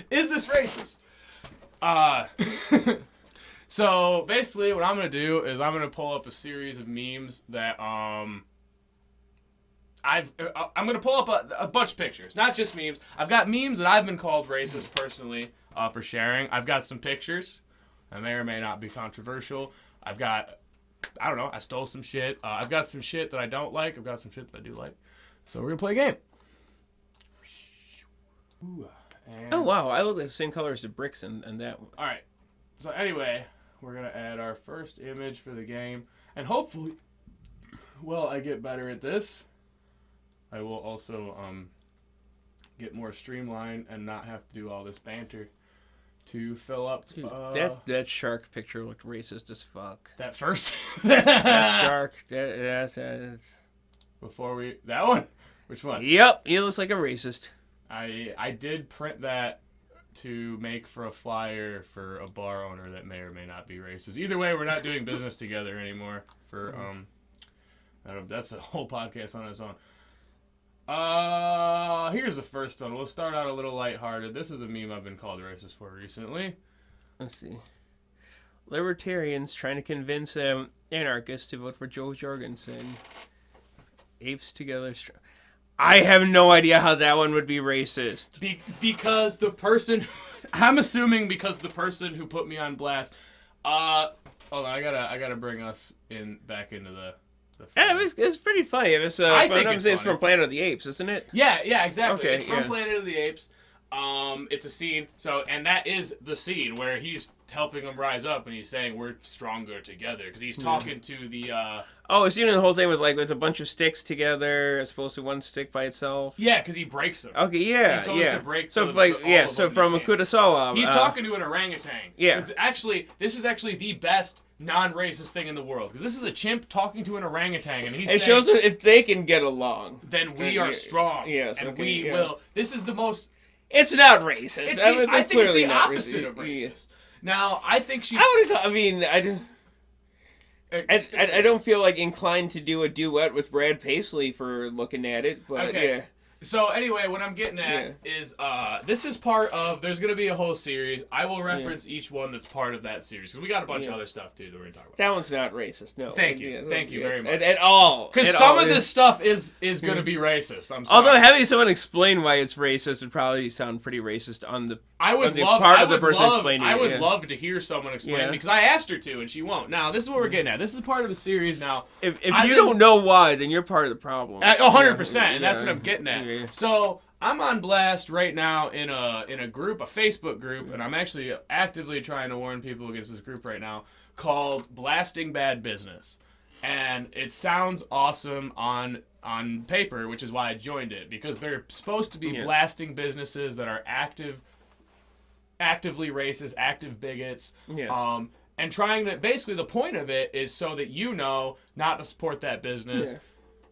Is this racist? So basically, what I'm gonna do is I'm gonna pull up a series of memes that I'm gonna pull up a bunch of pictures, not just memes. I've got memes that I've been called racist personally for sharing. I've got some pictures that may or may not be controversial. I've got, I don't know, I stole some shit. I've got some shit that I don't like. I've got some shit that I do like. So we're gonna play a game. Ooh, oh wow, I look like the same color as the bricks in that one. All right. So anyway, we're gonna add our first image for the game, and hopefully, well, I get better at this. I will also get more streamlined and not have to do all this banter to fill up. Dude, that shark picture looked racist as fuck. That first that shark. That's before we that one. Which one? Yep, he looks like a racist. I did print that to make for a flyer for a bar owner that may or may not be racist. Either way, we're not doing business together anymore. For that's a whole podcast on its own. Here's the first one. We'll start out a little lighthearted. This is a meme I've been called racist for recently. Let's see. Libertarians trying to convince anarchists to vote for Joe Jorgensen. Apes together. I have no idea how that one would be racist. Because the person, I'm assuming because the person who put me on blast. Hold on, I gotta bring us back into the. Yeah, it's pretty funny. It's from Planet of the Apes, isn't it? Yeah, exactly. Okay, it's from Planet of the Apes. It's a scene. So, and that is the scene where he's helping them rise up, and he's saying we're stronger together because he's talking to the. Oh, it's the whole thing with with a bunch of sticks together as opposed to one stick by itself. Yeah, because he breaks them. Okay, yeah, he goes to break so from Kurosawa, he's talking to an orangutan. Yeah. Actually, this is actually the best non-racist thing in the world because this is a chimp talking to an orangutan, and he's saying, shows that if they can get along, then we are strong. Yes, and okay, we will. This is the most. It's not racist. I think it's the opposite of racist. Now, I think she. I don't feel like inclined to do a duet with Brad Paisley for looking at it, but okay. So anyway, what I'm getting at is this is part of. There's going to be a whole series. I will reference each one that's part of that series because we got a bunch of other stuff too that we're going to talk about. That one's not racist. No. Thank you very much. At all. Because some of this stuff is going to be racist. I'm sorry. Although having someone explain why it's racist would probably sound pretty racist on the person explaining it. I would love to hear someone explain because I asked her to and she won't. Now this is what we're getting at. This is part of the series now. If you don't know why, then you're part of the problem. 100%, and that's what I'm getting at. Yeah. So I'm on blast right now in a group, a Facebook group, and I'm actually actively trying to warn people against this group right now called Blasting Bad Business. And it sounds awesome on paper, which is why I joined it, because they're supposed to be blasting businesses that are actively racist, active bigots. Yes. And trying to, basically the point of it is so that you know not to support that business. Yeah.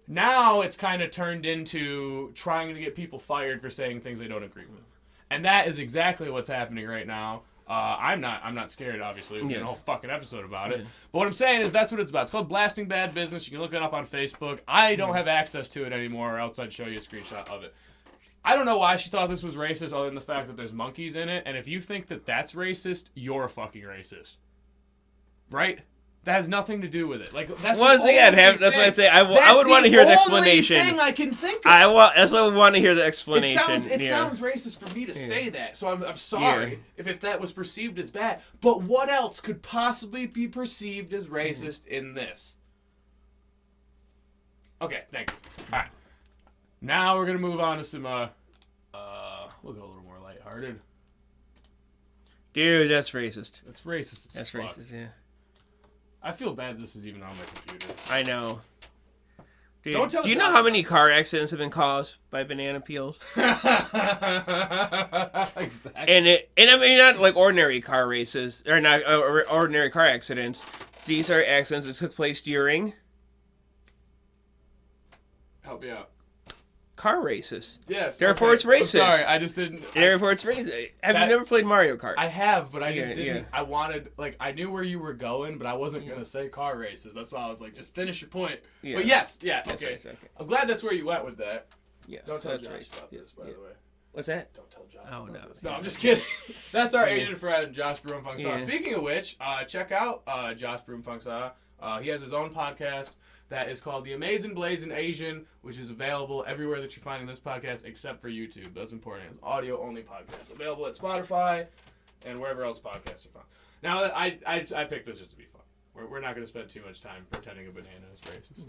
Now it's kind of turned into trying to get people fired for saying things they don't agree with. And that is exactly what's happening right now. I'm not scared, obviously. We did a whole fucking episode about it. But what I'm saying is that's what it's about. It's called Blasting Bad Business. You can look it up on Facebook. I don't have access to it anymore, or else I'd show you a screenshot of it. I don't know why she thought this was racist other than the fact that there's monkeys in it. And if you think that that's racist, you're a fucking racist. Right? That has nothing to do with it. Like that's once again, that's why I say I would want to hear the explanation. That's the only thing I can think of. That's why I would want to hear the explanation. It sounds racist for me to say that, so I'm sorry if that was perceived as bad. But what else could possibly be perceived as racist in this? Okay, thank you. All right, now we're gonna move on to some. We'll go a little more lighthearted. Dude, that's racist. That's racist. That's racist. Yeah. I feel bad this is even on my computer. I know. Dude, Don't tell do you know how many car accidents have been caused by banana peels? Exactly. And I mean not like ordinary car races or not ordinary car accidents. These are accidents that took place during help me out. Car races. Yes. Therefore, it's racist. I'm sorry, I just didn't. Therefore, it's racist. Have you never played Mario Kart? I have, but I just didn't. Yeah. I wanted, I knew where you were going, but I wasn't gonna say car races. That's why I was like, just finish your point. Yeah. But yes, okay. I'm glad that's where you went with that. Yes. Don't tell Josh about this, by the way. What's that? Don't tell Josh. Oh, no. No, I'm just kidding. That's our Asian friend, Josh Broomfunk Saw. Yeah. Speaking of which, check out Josh Broomfunk Saw. He has his own podcast that is called The Amazing Blazing Asian, which is available everywhere that you're finding this podcast except for YouTube. That's important. It's audio-only podcast. Available at Spotify and wherever else podcasts are found. Now, I picked this just to be fun. We're not going to spend too much time pretending a banana is racist.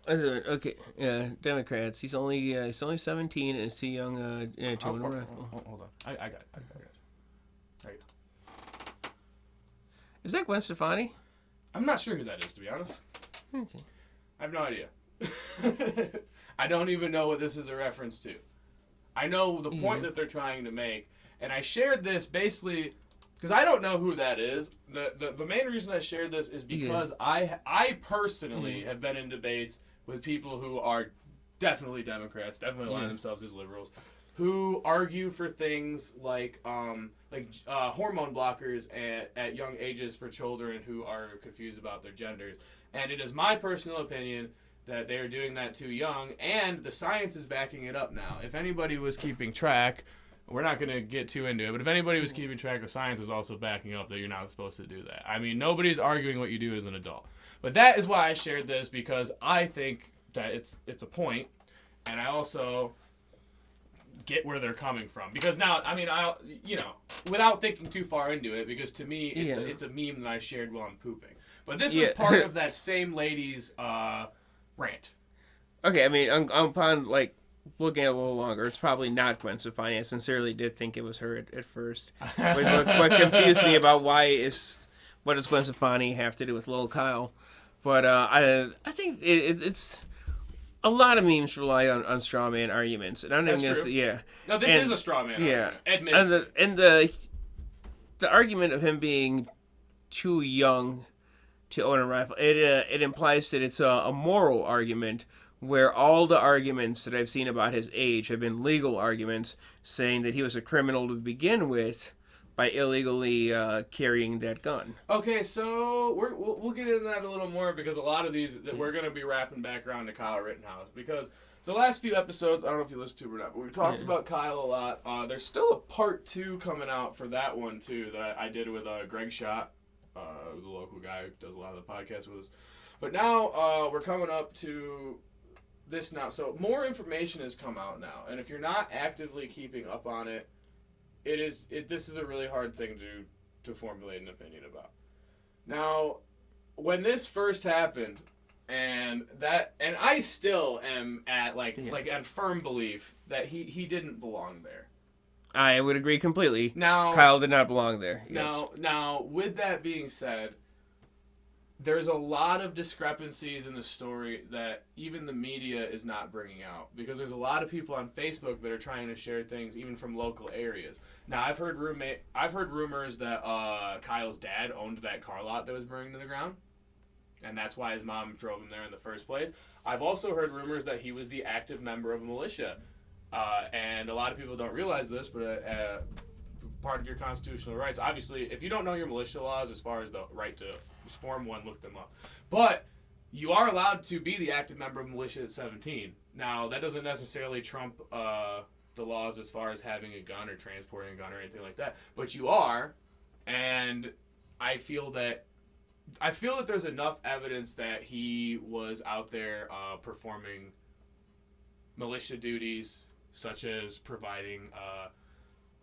Okay, Democrats. He's only 17 and is too young to own a rifle. Hold on. I got it. There you go. Is that Gwen Stefani? I'm not sure who that is, to be honest. Okay. I have no idea. I don't even know what this is a reference to. I know the point that they're trying to make, and I shared this basically because I don't know who that is. The main reason I shared this is because I personally have been in debates with people who are definitely Democrats, definitely align themselves as liberals, who argue for things like hormone blockers at young ages for children who are confused about their genders. And it is my personal opinion that they are doing that too young, and the science is backing it up now. If anybody was keeping track, we're not going to get too into it, but if anybody was keeping track, the science is also backing up that you're not supposed to do that. I mean, nobody's arguing what you do as an adult. But that is why I shared this, because I think that it's a point, and I also get where they're coming from. Because now, I mean, without thinking too far into it, because to me, it's a meme that I shared while I'm pooping. But this was part of that same lady's rant. Okay, I mean, upon looking at it a little longer, it's probably not Gwen Stefani. I sincerely did think it was her at first. What confused me about what does Gwen Stefani have to do with Lil Kyle? But I think it's a lot of memes rely on straw man arguments, and I'm That's gonna true. say, yeah. No, this is a straw man. Yeah, Admit. And the argument of him being too young to own a rifle, it implies that it's a moral argument, where all the arguments that I've seen about his age have been legal arguments, saying that he was a criminal to begin with by illegally carrying that gun. Okay, so we'll get into that a little more, because a lot of these that we're going to be wrapping back around to Kyle Rittenhouse, because the last few episodes, I don't know if you listened to it or not, but we've talked about Kyle a lot. There's still a part 2 coming out for that one too that I did with Greg Schott. Who's a local guy who does a lot of the podcasts with us. But now we're coming up to this now. So more information has come out now, and if you're not actively keeping up on it, this is a really hard thing to formulate an opinion about. Now, when this first happened, and I still am at on firm belief that he didn't belong there. I would agree completely. Now, Kyle did not belong there. Yes. Now, with that being said, there's a lot of discrepancies in the story that even the media is not bringing out, because there's a lot of people on Facebook that are trying to share things even from local areas. Now, I've heard rumors that Kyle's dad owned that car lot that was burning to the ground, and that's why his mom drove him there in the first place. I've also heard rumors that he was the active member of a militia. And a lot of people don't realize this, but part of your constitutional rights, obviously, if you don't know your militia laws as far as the right to form one, look them up. But you are allowed to be the active member of militia at 17. Now, that doesn't necessarily trump the laws as far as having a gun or transporting a gun or anything like that. But you are, and I feel that there's enough evidence that he was out there performing militia duties, such as providing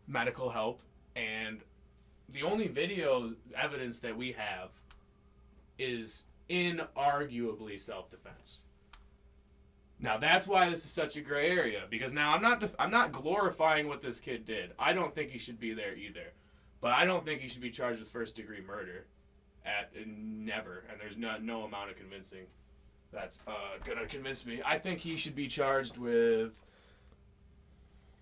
medical help, and the only video evidence that we have is inarguably self-defense. Now, that's why this is such a gray area, because now I'm not glorifying what this kid did. I don't think he should be there either, but I don't think he should be charged with first-degree murder. Never, and there's no amount of convincing that's gonna convince me. I think he should be charged with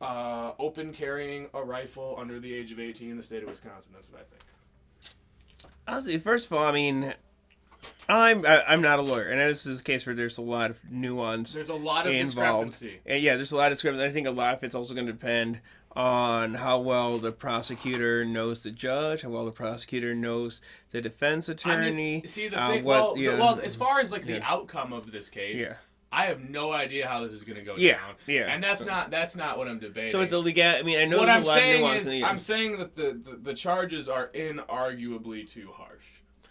open carrying a rifle under the age of 18 in the state of Wisconsin. That's what I think. Honestly, first of all, I mean, I'm not a lawyer, and this is a case where there's a lot of nuance. There's a lot of involved. discrepancy. And yeah, there's a lot of discrepancy. I think a lot of it's also going to depend on how well the prosecutor knows the judge, how well the prosecutor knows the defense attorney. See, the thing, well, as far as the outcome of this case, I have no idea how this is going to go Yeah, down. yeah. And that's not what I'm debating. So it's a legal. I mean, I know what there's I'm a lot of saying nuance is, in the I'm saying that the charges are inarguably too harsh,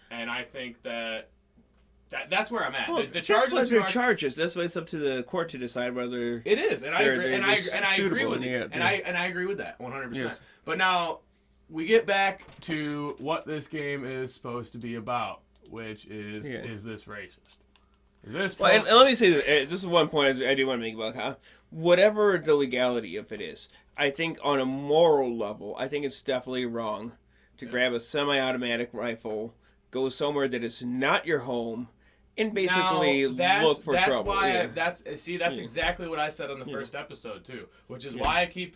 and I think that's where I'm at. Well, the charges that's are what they're charges. That's why it's up to the court to decide whether it is, and I agree, and I agree with you. And I agree with that 100%. Yes. But now we get back to what this game is supposed to be about, which is this racist? Is this? Well, and let me say this is one point I do want to make about how whatever the legality of it is, I think on a moral level, I think it's definitely wrong to grab a semi-automatic rifle, go somewhere that is not your home, and basically look for trouble. That's exactly what I said on the first episode too, which is why I keep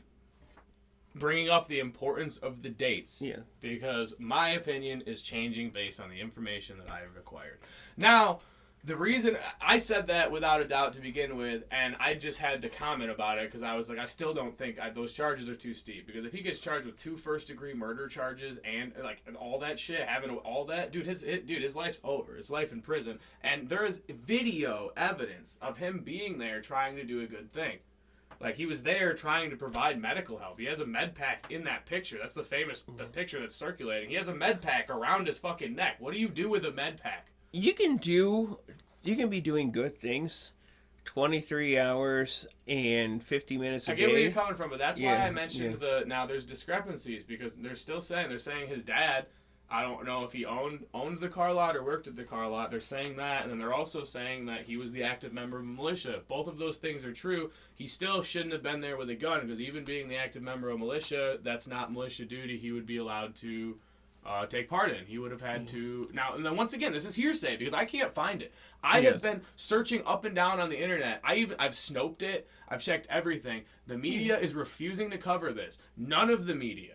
bringing up the importance of the dates. Yeah. Because my opinion is changing based on the information that I have acquired. Now, the reason I said that without a doubt to begin with, and I just had to comment about it because I was like, I still don't think those charges are too steep. Because if he gets charged with 2 first-degree murder charges and all that shit, having all that, his life's over. His life in prison, and there is video evidence of him being there trying to do a good thing. Like, he was there trying to provide medical help. He has a med pack in that picture. That's the picture that's circulating. He has a med pack around his fucking neck. What do you do with a med pack? You can be doing good things 23 hours and 50 minutes a day. I get where you're coming from, but that's why I mentioned now there's discrepancies because they're saying his dad, I don't know if he owned the car lot or worked at the car lot. They're saying that, and then they're also saying that he was the active member of a militia. If both of those things are true, he still shouldn't have been there with a gun because even being the active member of a militia, that's not militia duty he would be allowed to take part in. He would have had to now. And then once again, this is hearsay because I can't find it. I have been searching up and down on the internet. I've snoped it. I've checked everything. The media is refusing to cover this. None of the media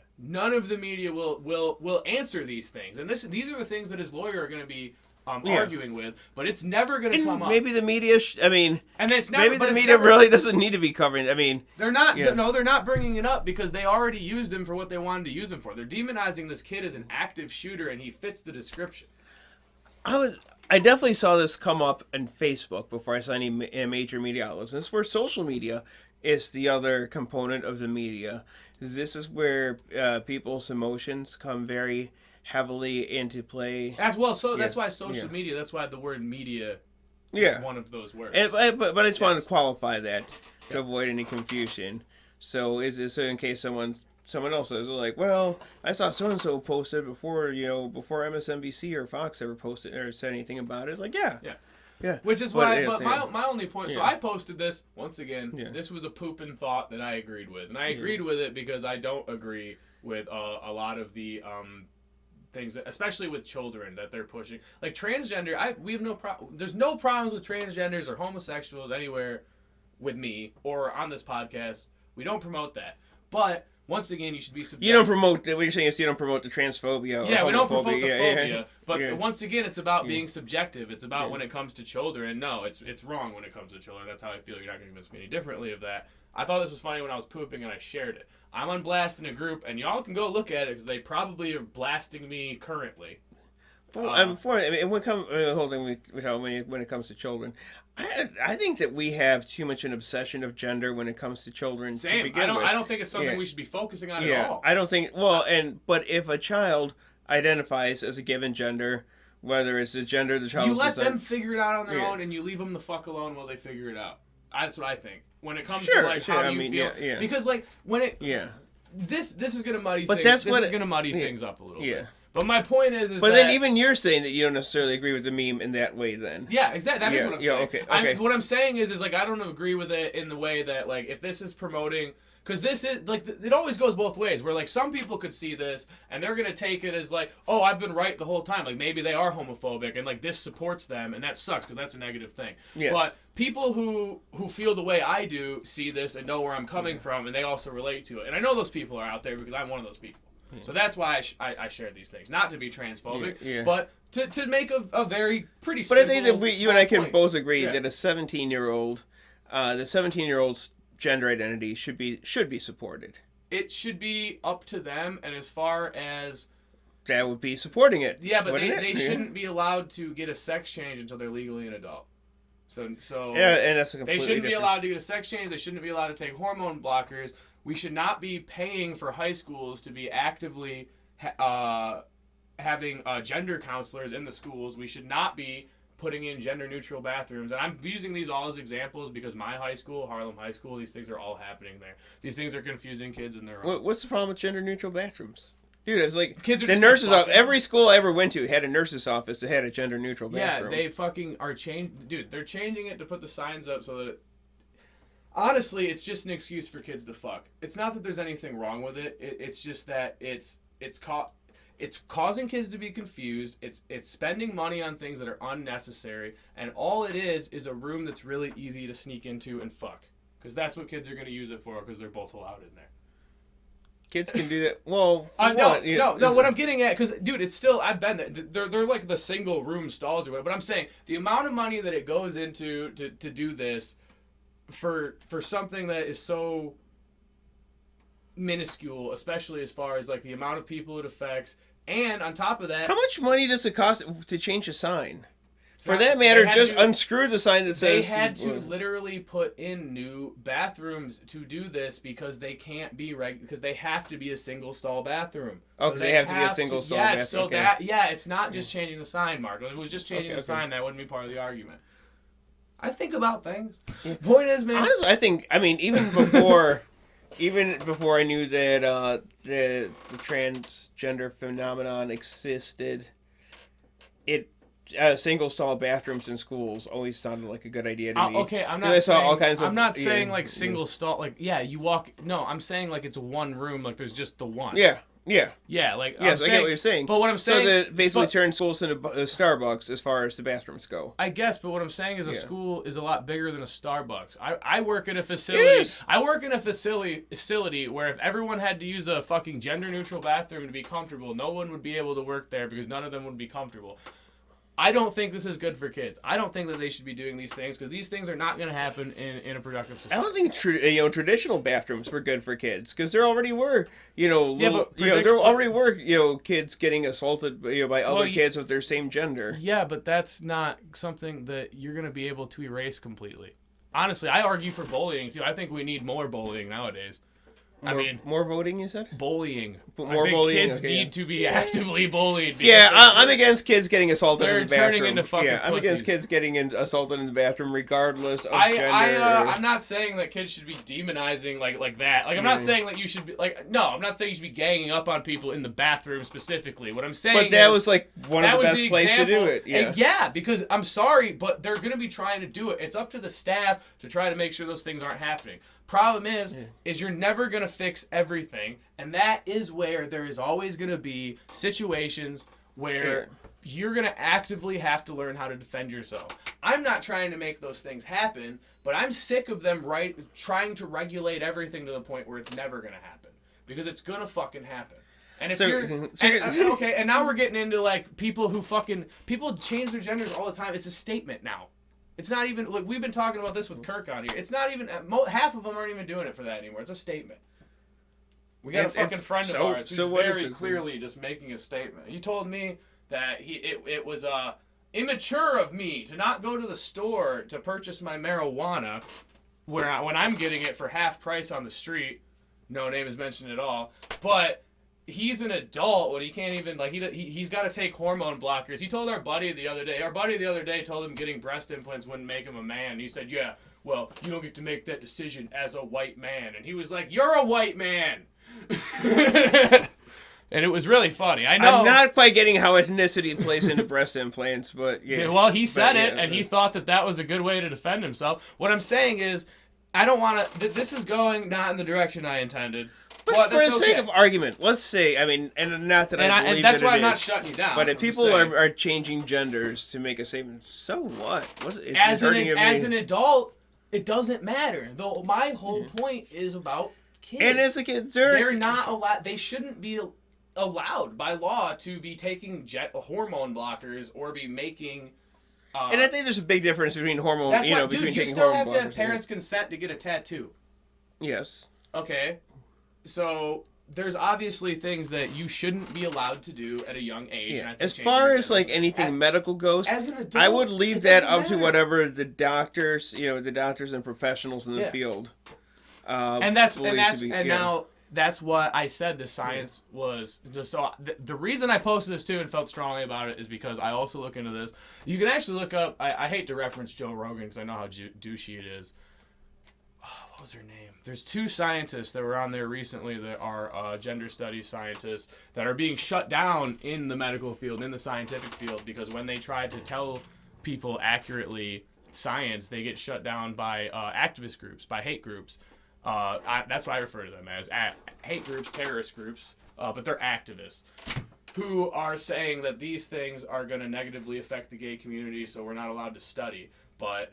will answer these things. And these are the things that his lawyer are going to be arguing with, but it's never going to come up. Maybe the media, and it's never, maybe the media really doesn't need to be covering. I mean, they're not. Yes. No, they're not bringing it up because they already used him for what they wanted to use him for. They're demonizing this kid as an active shooter, and he fits the description. I definitely saw this come up on Facebook before I saw any major media outlets. And this is where social media is the other component of the media. This is where people's emotions come very heavily into play. Well, so that's why social media. That's why the word media is one of those words. But I just wanted to qualify that to avoid any confusion. So so in case someone else says like, well, I saw so and so posted before MSNBC or Fox ever posted or said anything about it. It's like yeah. Which is why. But my only point. So I posted this once again. Yeah. This was a pooping thought that I agreed with, and I agreed with it because I don't agree with a lot of the things, especially with children that they're pushing. Like transgender, we have no problem. There's no problems with transgenders or homosexuals anywhere with me or on this podcast. We don't promote that. But once again, you should be subjective. You don't promote. What you're saying is you don't promote the transphobia. Yeah, or we don't promote the phobia. Yeah. But once again, it's about being subjective. It's about when it comes to children. And no, it's wrong when it comes to children. That's how I feel. You're not going to convince me any differently of that. I thought this was funny when I was pooping and I shared it. I'm on blast in a group, and y'all can go look at it because they probably are blasting me currently. When it comes to children, I think that we have too much an obsession of gender when it comes to children. Same. To begin with. I don't think it's something we should be focusing on at all. I don't think. But if a child identifies as a given gender, whether it's the gender the child, you let them figure it out on their own, and you leave them the fuck alone while they figure it out. That's what I think. When it comes to how do you feel? Yeah. Because when it this is gonna muddy things. This is gonna muddy things up a little bit. Yeah. But my point is but then even you're saying that you don't necessarily agree with the meme in that way then. Yeah, exactly. That is what I'm saying. Okay. What I'm saying is like I don't agree with it in the way that like if this is promoting, because this is like it always goes both ways. Where like some people could see this and they're gonna take it as like, oh, I've been right the whole time. Like maybe they are homophobic and like this supports them and that sucks because that's a negative thing. Yes. But people who feel the way I do see this and know where I'm coming from and they also relate to it. And I know those people are out there because I'm one of those people. So that's why I share these things. Not to be transphobic, but to make a very pretty simple. But I think that you and I can both agree that a 17-year-old, the 17-year-old's gender identity should be supported. It should be up to them, and as far as that would be supporting it. Yeah, but they shouldn't be allowed to get a sex change until they're legally an adult. So yeah, and that's a they completely shouldn't be different... allowed to get a sex change. They shouldn't be allowed to take hormone blockers. We should not be paying for high schools to be actively having gender counselors in the schools. We should not be putting in gender-neutral bathrooms. And I'm using these all as examples because my high school, Harlem High School, these things are all happening there. These things are confusing kids in their own. What's the problem with gender-neutral bathrooms? Dude, it's like Kids are the just nurses' gonna office. Every school I ever went to had a nurse's office that had a gender-neutral bathroom. Yeah, they fucking are changing. Dude, they're changing it to put the signs up so that... Honestly, it's just an excuse for kids to fuck. It's not that there's anything wrong with it. It's just that it's causing kids to be confused. It's spending money on things that are unnecessary, and all it is a room that's really easy to sneak into and fuck. Because that's what kids are going to use it for, because they're both allowed in there. Kids can do that. Well, no. What I'm getting at, because dude, it's still, I've been there. They're like the single room stalls or whatever. But I'm saying the amount of money that it goes into to do this for something that is so minuscule, especially as far as like the amount of people it affects, and on top of that, how much money does it cost to change a sign? For that matter, just unscrew the sign that says... They had to literally put in new bathrooms to do this because they can't be because they have to be a single stall bathroom. Oh, because they have to be a single stall bathroom. Yes, so okay. It's not just changing the sign, Mark. If it was just changing the sign, that wouldn't be part of the argument. I think about things. Yeah. Point is, man. Honestly, even before... Even before I knew that the transgender phenomenon existed, single stall bathrooms in schools always sounded like a good idea to me. Okay, I'm not saying, I'm not saying like single stall, like, yeah, you walk, no, I'm saying like it's one room, like there's just the one. Yeah. Like, yes, I get what you're saying. But what I'm saying, so that basically turns schools into Starbucks as far as the bathrooms go. I guess, but what I'm saying is a school is a lot bigger than a Starbucks. I work in a facility. I work in a facility where if everyone had to use a fucking gender neutral bathroom to be comfortable, no one would be able to work there because none of them would be comfortable. I don't think this is good for kids. I don't think that they should be doing these things because these things are not going to happen in a productive society. I don't think traditional bathrooms were good for kids because there already were there already were kids getting assaulted by other kids of their same gender. Yeah, but that's not something that you're going to be able to erase completely. Honestly, I argue for bullying too. I think we need more bullying nowadays. More voting, you said? Bullying. More bullying. Kids need to be actively bullied. Yeah, I'm against kids getting assaulted in the bathroom. They're turning into fucking I'm against kids getting assaulted in the bathroom, regardless of gender. I'm not saying that kids should be demonizing like that. Like, I'm not saying that you should be I'm not saying you should be ganging up on people in the bathroom specifically. What I'm saying, but that was like one of the best places to do it. Yeah. And because I'm sorry, but they're gonna be trying to do it. It's up to the staff to try to make sure those things aren't happening. Problem is you're never going to fix everything, and that is where there is always going to be situations where you're going to actively have to learn how to defend yourself. I'm not trying to make those things happen, but I'm sick of them trying to regulate everything to the point where it's never going to happen, because it's going to fucking happen. And if and now we're getting into like people change their genders all the time. It's a statement now. It's not even, like, we've been talking about this with Kirk on here. It's not even, half of them aren't even doing it for that anymore. It's a statement. We got a fucking friend of ours who's very clearly just making a statement. He told me that it was immature of me to not go to the store to purchase my marijuana when I'm getting it for half price on the street. No name is mentioned at all. But he's an adult when he can't even, like, he's got to take hormone blockers. He told our buddy the other day told him getting breast implants wouldn't make him a man. He said, yeah, well, you don't get to make that decision as a white man. And he was like, you're a white man. And it was really funny. I know. I'm not quite getting how ethnicity plays into breast implants, but yeah. Well, he said and he thought that was a good way to defend himself. What I'm saying is, I don't want to, this is going not in the direction I intended. But for the sake of argument, let's say, and not that I believe and that's that why it I'm not is, shutting you down. But if people are changing genders to make a statement, so what? As an adult, it doesn't matter. Though my whole point is about kids. And as a kid, they're not allowed. They shouldn't be allowed by law to be taking hormone blockers or be making. And I think there's a big difference between hormone. That's why, between you still have to have parents' consent to get a tattoo. Yes. Okay. So, there's obviously things that you shouldn't be allowed to do at a young age. Yeah. And I think As changing far your as like gender- anything medical goes, as an adult, I would leave it that doesn't up to matter. whatever the doctors, the doctors and professionals in the Yeah. field. And now that's what I said. The science was just so. The reason I posted this too and felt strongly about it is because I also look into this. You can actually look up. I hate to reference Joe Rogan because I know how douchey it is. What was her name? There's 2 scientists that were on there recently that are gender studies scientists that are being shut down in the medical field, in the scientific field, because when they try to tell people accurately science, they get shut down by activist groups, by hate groups. That's what I refer to them as, hate groups, terrorist groups, but they're activists who are saying that these things are going to negatively affect the gay community, so we're not allowed to study. But,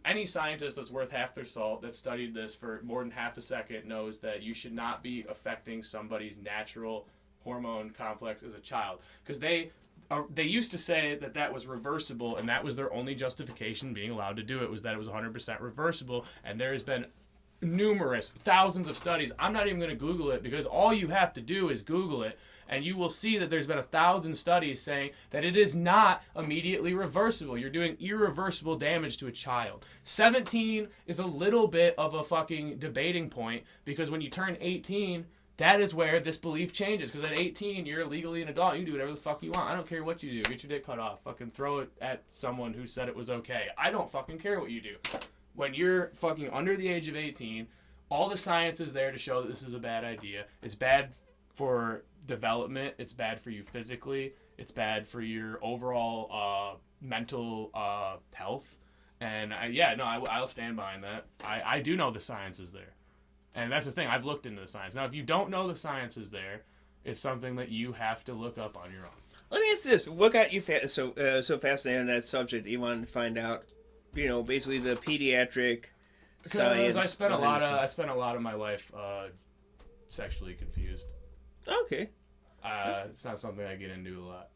any scientist that's worth half their salt that studied this for more than half a second knows that you should not be affecting somebody's natural hormone complex as a child. Because they used to say that was reversible, and that was their only justification being allowed to do it, was that it was 100% reversible. And there has been thousands of studies. I'm not even going to Google it, because all you have to do is Google it, and you will see that there's been 1,000 studies saying that it is not immediately reversible. You're doing irreversible damage to a child. 17 is a little bit of a fucking debating point, because when you turn 18, that is where this belief changes. Because at 18, you're legally an adult. You can do whatever the fuck you want. I don't care what you do. Get your dick cut off. Fucking throw it at someone who said it was okay. I don't fucking care what you do. When you're fucking under the age of 18, all the science is there to show that this is a bad idea. It's bad for development. It's bad for you physically. It's bad for your overall mental health. And I'll stand behind that. I do know the science is there. And that's the thing. I've looked into the science. Now, if you don't know the science is there, it's something that you have to look up on your own. Let me ask this: what got you so fascinated on that subject that you wanted to find out? Basically the pediatric science. I spent a lot of my life sexually confused. Okay. It's not something I get into a lot.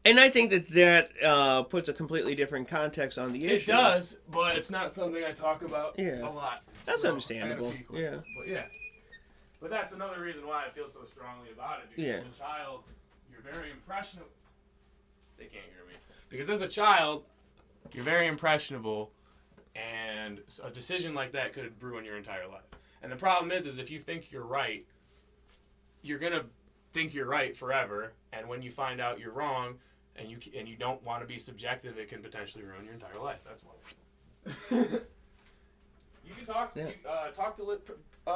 And I think that puts a completely different context on the issue. It does, but it's not something I talk about a lot. That's understandable. But that's another reason why I feel so strongly about it. Because as a child, you're very impressionable. They can't hear me. Because as a child, you're very impressionable, and a decision like that could ruin your entire life. And the problem is if you think you're right, you're gonna think you're right forever. And when you find out you're wrong, and you don't want to be subjective, it can potentially ruin your entire life. That's why. You can talk. Yeah.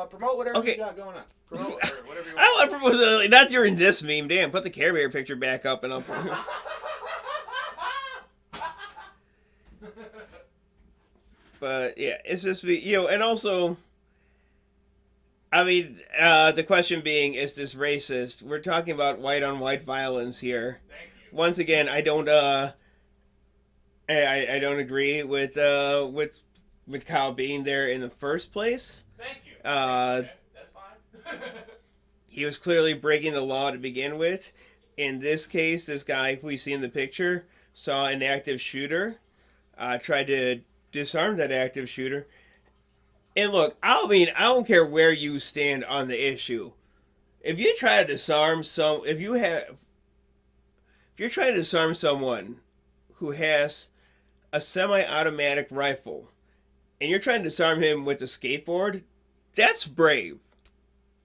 Promote whatever you got going on. Promote whatever you want. I want to promote not during this meme. Damn, put the Care Bear picture back up, and I'll. But yeah, it's just and also. I mean, the question being, is this racist? We're talking about white-on-white violence here. Thank you. Once again, I don't I don't agree with Kyle being there in the first place. Thank you. Okay, that's fine. He was clearly breaking the law to begin with. In this case, this guy who we see in the picture saw an active shooter, tried to disarm that active shooter. And look, I don't care where you stand on the issue. If you try to disarm if you're trying to disarm someone who has a semi-automatic rifle, and you're trying to disarm him with a skateboard, that's brave.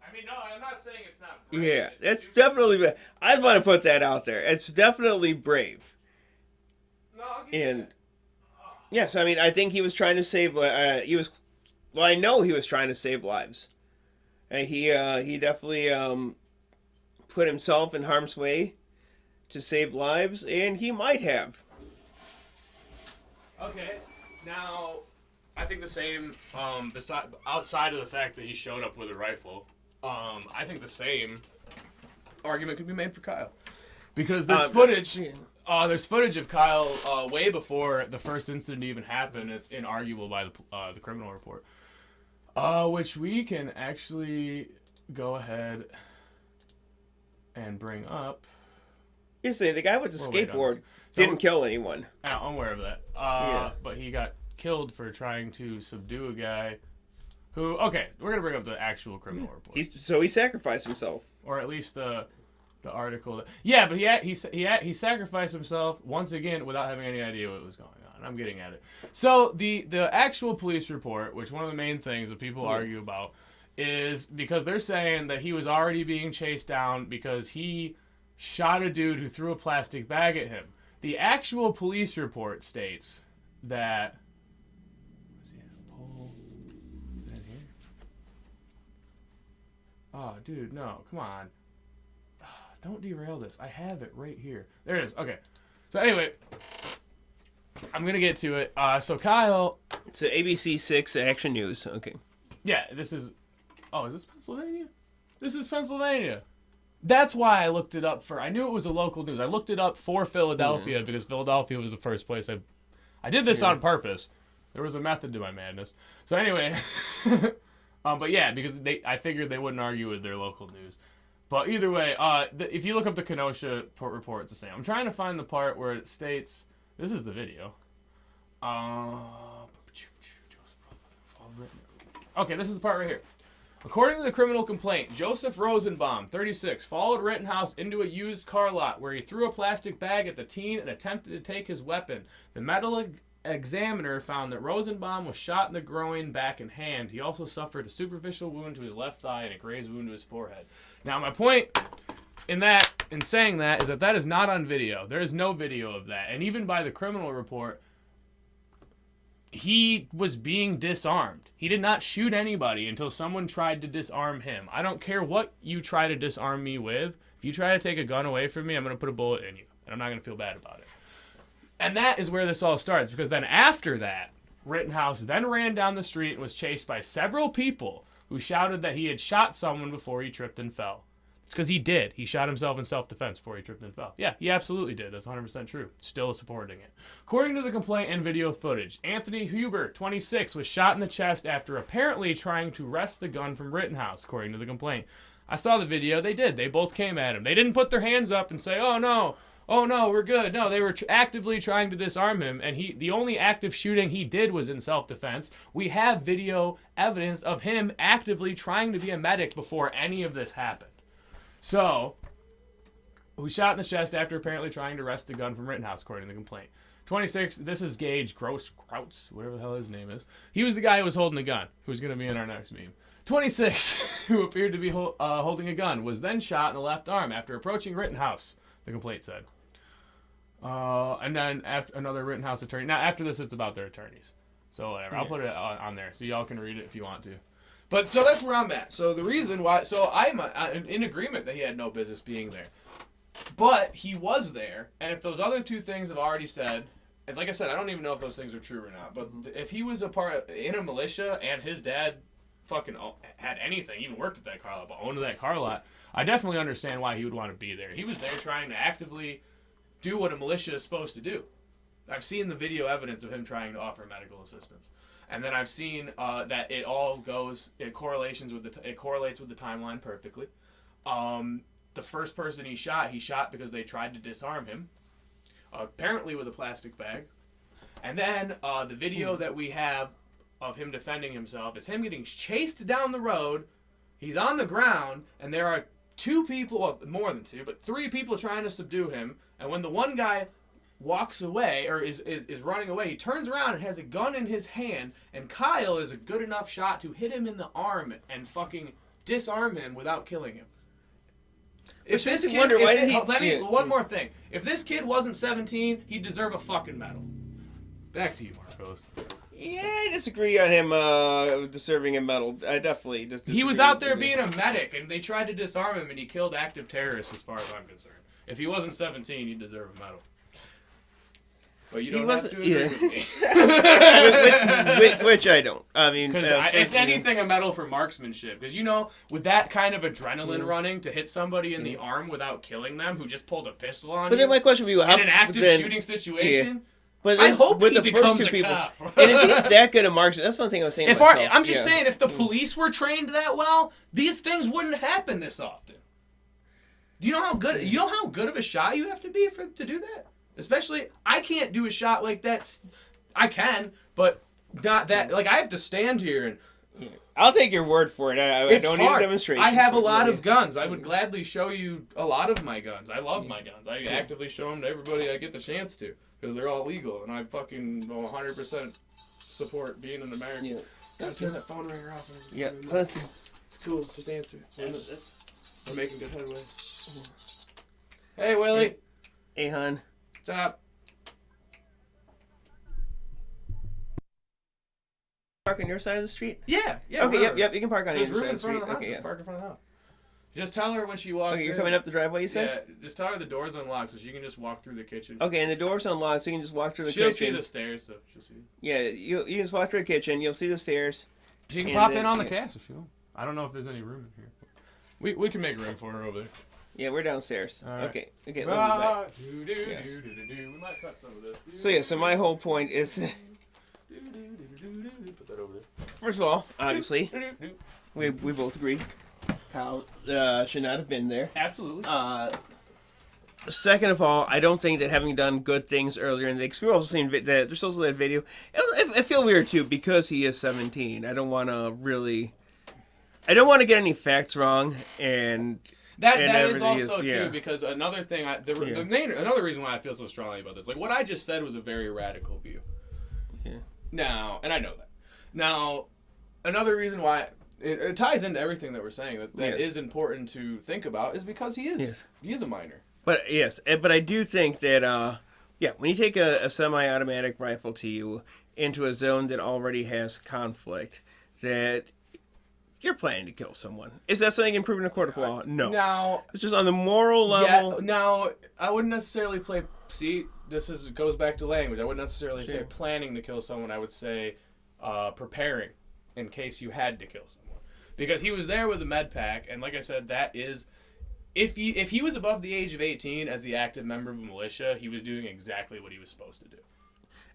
I mean, no, I'm not saying it's not brave. Yeah, that's definitely. I want to put that out there. It's definitely brave. No, I'll give you that. Yes, I mean, I think he was trying to save. Well, I know he was trying to save lives, and he definitely put himself in harm's way to save lives, and he might have. Okay, now I think the same. Outside of the fact that he showed up with a rifle, I think the same argument could be made for Kyle, because there's footage. There's footage of Kyle way before the first incident even happened. It's inarguable by the criminal report. Which we can actually go ahead and bring up. You see, the guy with the skateboard didn't kill anyone. I'm aware of that. But he got killed for trying to subdue a guy who, okay, we're going to bring up the actual criminal report. He sacrificed himself. Or at least the article. Yeah, but he sacrificed himself once again without having any idea what was going on. I'm getting at it. So the actual police report, which one of the main things that people argue about, is because they're saying that he was already being chased down because he shot a dude who threw a plastic bag at him. The actual police report states that... Oh, dude, no. Come on. Don't derail this. I have it right here. There it is. Okay. So anyway, I'm going to get to it. So Kyle... It's ABC 6 Action News. Okay. Yeah, this is... Oh, is this Pennsylvania? This is Pennsylvania. That's why I looked it up for... I knew it was a local news. I looked it up for Philadelphia because Philadelphia was the first place I did this on purpose. There was a method to my madness. So anyway... but yeah, because I figured they wouldn't argue with their local news. But either way, if you look up the Kenosha report, it's the same. I'm trying to find the part where it states... This is the video. Okay, this is the part right here. According to the criminal complaint, Joseph Rosenbaum, 36, followed Rittenhouse into a used car lot where he threw a plastic bag at the teen and attempted to take his weapon. The medical examiner found that Rosenbaum was shot in the groin, back, and hand. He also suffered a superficial wound to his left thigh and a grazed wound to his forehead. Now, my point in saying that is that is not on video. There is no video of that. And even by the criminal report, he was being disarmed. He did not shoot anybody until someone tried to disarm him. I don't care what you try to disarm me with. If you try to take a gun away from me, I'm going to put a bullet in you. And I'm not going to feel bad about it. And that is where this all starts. Because then after that, Rittenhouse then ran down the street and was chased by several people who shouted that he had shot someone before he tripped and fell. It's because he did. He shot himself in self-defense before he tripped and fell. Yeah, he absolutely did. That's 100% true. Still supporting it. According to the complaint and video footage, Anthony Huber, 26, was shot in the chest after apparently trying to wrest the gun from Rittenhouse, according to the complaint. I saw the video. They did. They both came at him. They didn't put their hands up and say, oh, no, we're good. No, they were actively trying to disarm him, and the only active shooting he did was in self-defense. We have video evidence of him actively trying to be a medic before any of this happened. So, who shot in the chest after apparently trying to wrest the gun from Rittenhouse, according to the complaint. 26, this is Gage Krauts, whatever the hell his name is. He was the guy who was holding the gun, who's going to be in our next meme. 26, who appeared to be holding a gun, was then shot in the left arm after approaching Rittenhouse, the complaint said. And then another Rittenhouse attorney. Now, after this, it's about their attorneys. So, whatever. I'll put it on there so y'all can read it if you want to. But so that's where I'm at. So the reason why, so I'm in agreement that he had no business being there, but he was there. And if those other two things have already said, and like I said, I don't even know if those things are true or not. But if he was in a militia and his dad fucking had anything, even worked at that car lot, but owned that car lot, I definitely understand why he would want to be there. He was there trying to actively do what a militia is supposed to do. I've seen the video evidence of him trying to offer medical assistance. And then I've seen that it correlates with the timeline perfectly. The first person he shot because they tried to disarm him, apparently with a plastic bag. And then the video that we have of him defending himself is him getting chased down the road. He's on the ground, and there are two people, well, more than two, but three people trying to subdue him. And when the one guy walks away or is running away, he turns around and has a gun in his hand, and Kyle is a good enough shot to hit him in the arm and fucking disarm him without killing him. One more thing. If this kid wasn't 17, he'd deserve a fucking medal. Back to you, Marcos. Yeah, I disagree on him deserving a medal. I definitely disagree. He was out there being a medic, and they tried to disarm him, and he killed active terrorists as far as I'm concerned. If he wasn't 17, he'd deserve a medal. But you don't have to agree with me. which I don't. I mean, if anything, a medal for marksmanship. Because, with that kind of adrenaline running to hit somebody in the arm without killing them, who just pulled a pistol on you. But then my question would be, in an active shooting situation. Yeah. But then, I hope he becomes a cop. And if he's that good a marksman, that's one thing I was saying. I'm just saying, if the police were trained that well, these things wouldn't happen this often. Do you know how good of a shot you have to be to do that? Especially, I can't do a shot like that. I can, but not that. Like, I have to stand here and I'll take your word for it. I don't need a demonstration. I have a lot of guns. I would gladly show you a lot of my guns. I love my guns. I actively show them to everybody I get the chance to because they're all legal, and I fucking 100% support being an American. Yeah. Gotta turn that phone ringer off. Yeah. It's cool. Just answer. We're making good headway. Hey, Willie. Hey, hon. What's up? Park on your side of the street? Yeah. Okay, yep. You can park on There's either room side in of the front street. of the house. Okay, Just park in front of the house. Just tell her when she walks in. Okay, you're coming up the driveway, you said? Yeah, just tell her the door's unlocked so she can just walk through the kitchen. Okay, and the door's unlocked, so you can just walk through the kitchen. She'll see the stairs, so she'll see. Yeah, you just walk through the kitchen, you'll see the stairs. She can pop in on the cast if you want. I don't know if there's any room in here. We can make room for her over there. Yeah, we're downstairs. All right. Okay, We let me back. might cut some of this. So my whole point is, Put that over there. first of all, obviously, we both agree Kyle should not have been there. Absolutely. Second of all, I don't think that having done good things earlier in the we've also seen that there's also that video. I feel weird too because he is 17. I don't want to get any facts wrong, and that is also too because another thing. Another reason why I feel so strongly about this, like what I just said, was a very radical view. Yeah. Now, and I know that. Now, another reason why it ties into everything that we're saying that is important to think about is because he is a minor. But I do think that when you take a semi-automatic rifle to you into a zone that already has conflict, that you're planning to kill someone. Is that something you can prove in a court of law? No. Now, it's just on the moral level. Yeah, now, I wouldn't necessarily goes back to language. I wouldn't necessarily say planning to kill someone. I would say preparing in case you had to kill someone. Because he was there with a med pack, and like I said, that is... If he was above the age of 18 as the active member of a militia, he was doing exactly what he was supposed to do.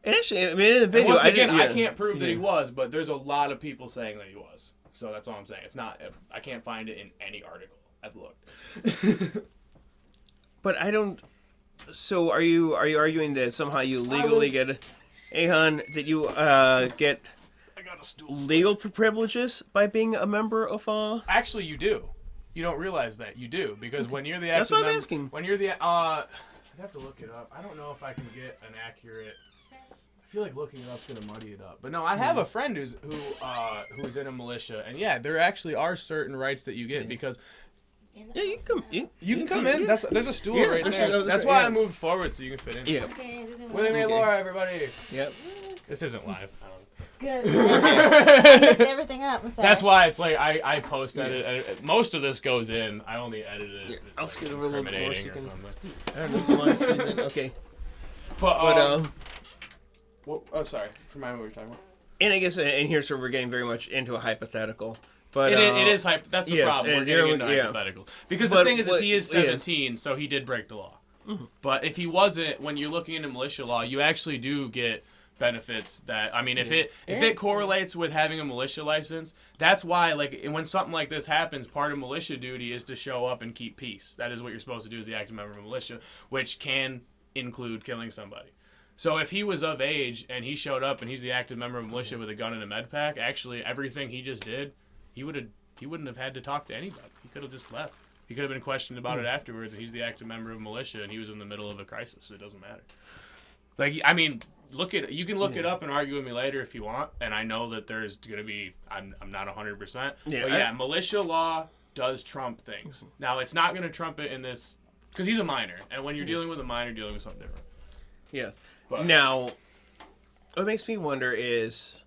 And actually, I mean, in the video, I can't prove that he was, but there's a lot of people saying that he was. So that's all I'm saying. It's not. I can't find it in any article. I've looked. But I don't. So are you arguing that somehow you legally get, Ahon, that you get legal privileges by being a member of Actually, you do. You don't realize that. You do. Because when you're the active That's what I'm asking. When you're the... I'd have to look it up. I don't know if I can get an accurate... I feel like looking it up's going to muddy it up. But no, I have a friend who's in a militia. And yeah, there actually are certain rights that you get because... Yeah, you can come. You can come in. There's a stool right there. That's why I moved forward so you can fit in. Yeah. Okay, William and Laura, everybody. Yep. This isn't live. good. I messed everything up. I'm sorry. That's why it's like I post edit. Most of this goes in. I only edited it. Yeah, It's I'll like scoot over a little bit more so you incriminating can. or I don't know. So long as it's in. Okay. Oh, sorry. Remind me what you're talking about. And I guess, and here's where we're getting very much into a hypothetical. But it is that's the problem. We're getting into hypotheticals. Because the thing is he is 17, so he did break the law. Mm-hmm. But if he wasn't, when you're looking into militia law, you actually do get benefits that, I mean, if it correlates with having a militia license, that's why, like, when something like this happens, part of militia duty is to show up and keep peace. That is what you're supposed to do as the active member of a militia, which can include killing somebody. So if he was of age and he showed up and he's the active member of a militia with a gun and a med pack, actually everything he just did, he wouldn't have had to talk to anybody. He could have just left. He could have been questioned about it afterwards. He's the active member of a militia and he was in the middle of a crisis. So it doesn't matter. Like, I mean, you can look it up and argue with me later if you want. And I know that there's going to be, I'm not 100%. Yeah, but yeah, militia law does trump things. Now, it's not going to trump it in this, because he's a minor. And when you're dealing with a minor, you're dealing with something different. Yes. But now, what makes me wonder is,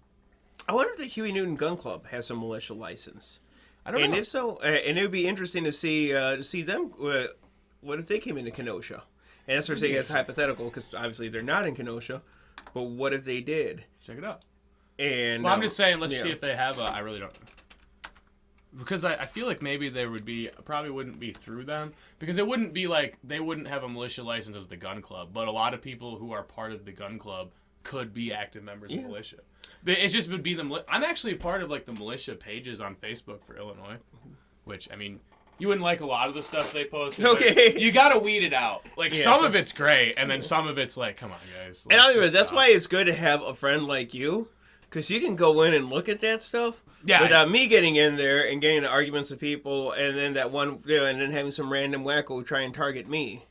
I wonder if the Huey Newton Gun Club has a militia license. I don't know. And if so, and it would be interesting to see them. What if they came into Kenosha? And that's what I'm saying. It's hypothetical because obviously they're not in Kenosha. But what if they did? Check it out. And I'm just saying, let's see if they have I really don't know. Because I feel like maybe there would be, probably wouldn't be through them. Because it wouldn't be like, they wouldn't have a militia license as the gun club. But a lot of people who are part of the gun club could be active members of militia. But it just would be I'm actually part of like the militia pages on Facebook for Illinois. Which, I mean, you wouldn't like a lot of the stuff they post. Okay. You gotta weed it out. Like, some of it's great, and then some of it's like, come on, guys. Like, and I'll that's why it's good to have a friend like you Because you can go in and look at that stuff without me getting in there and getting into arguments with people, and then and then having some random wacko try and target me.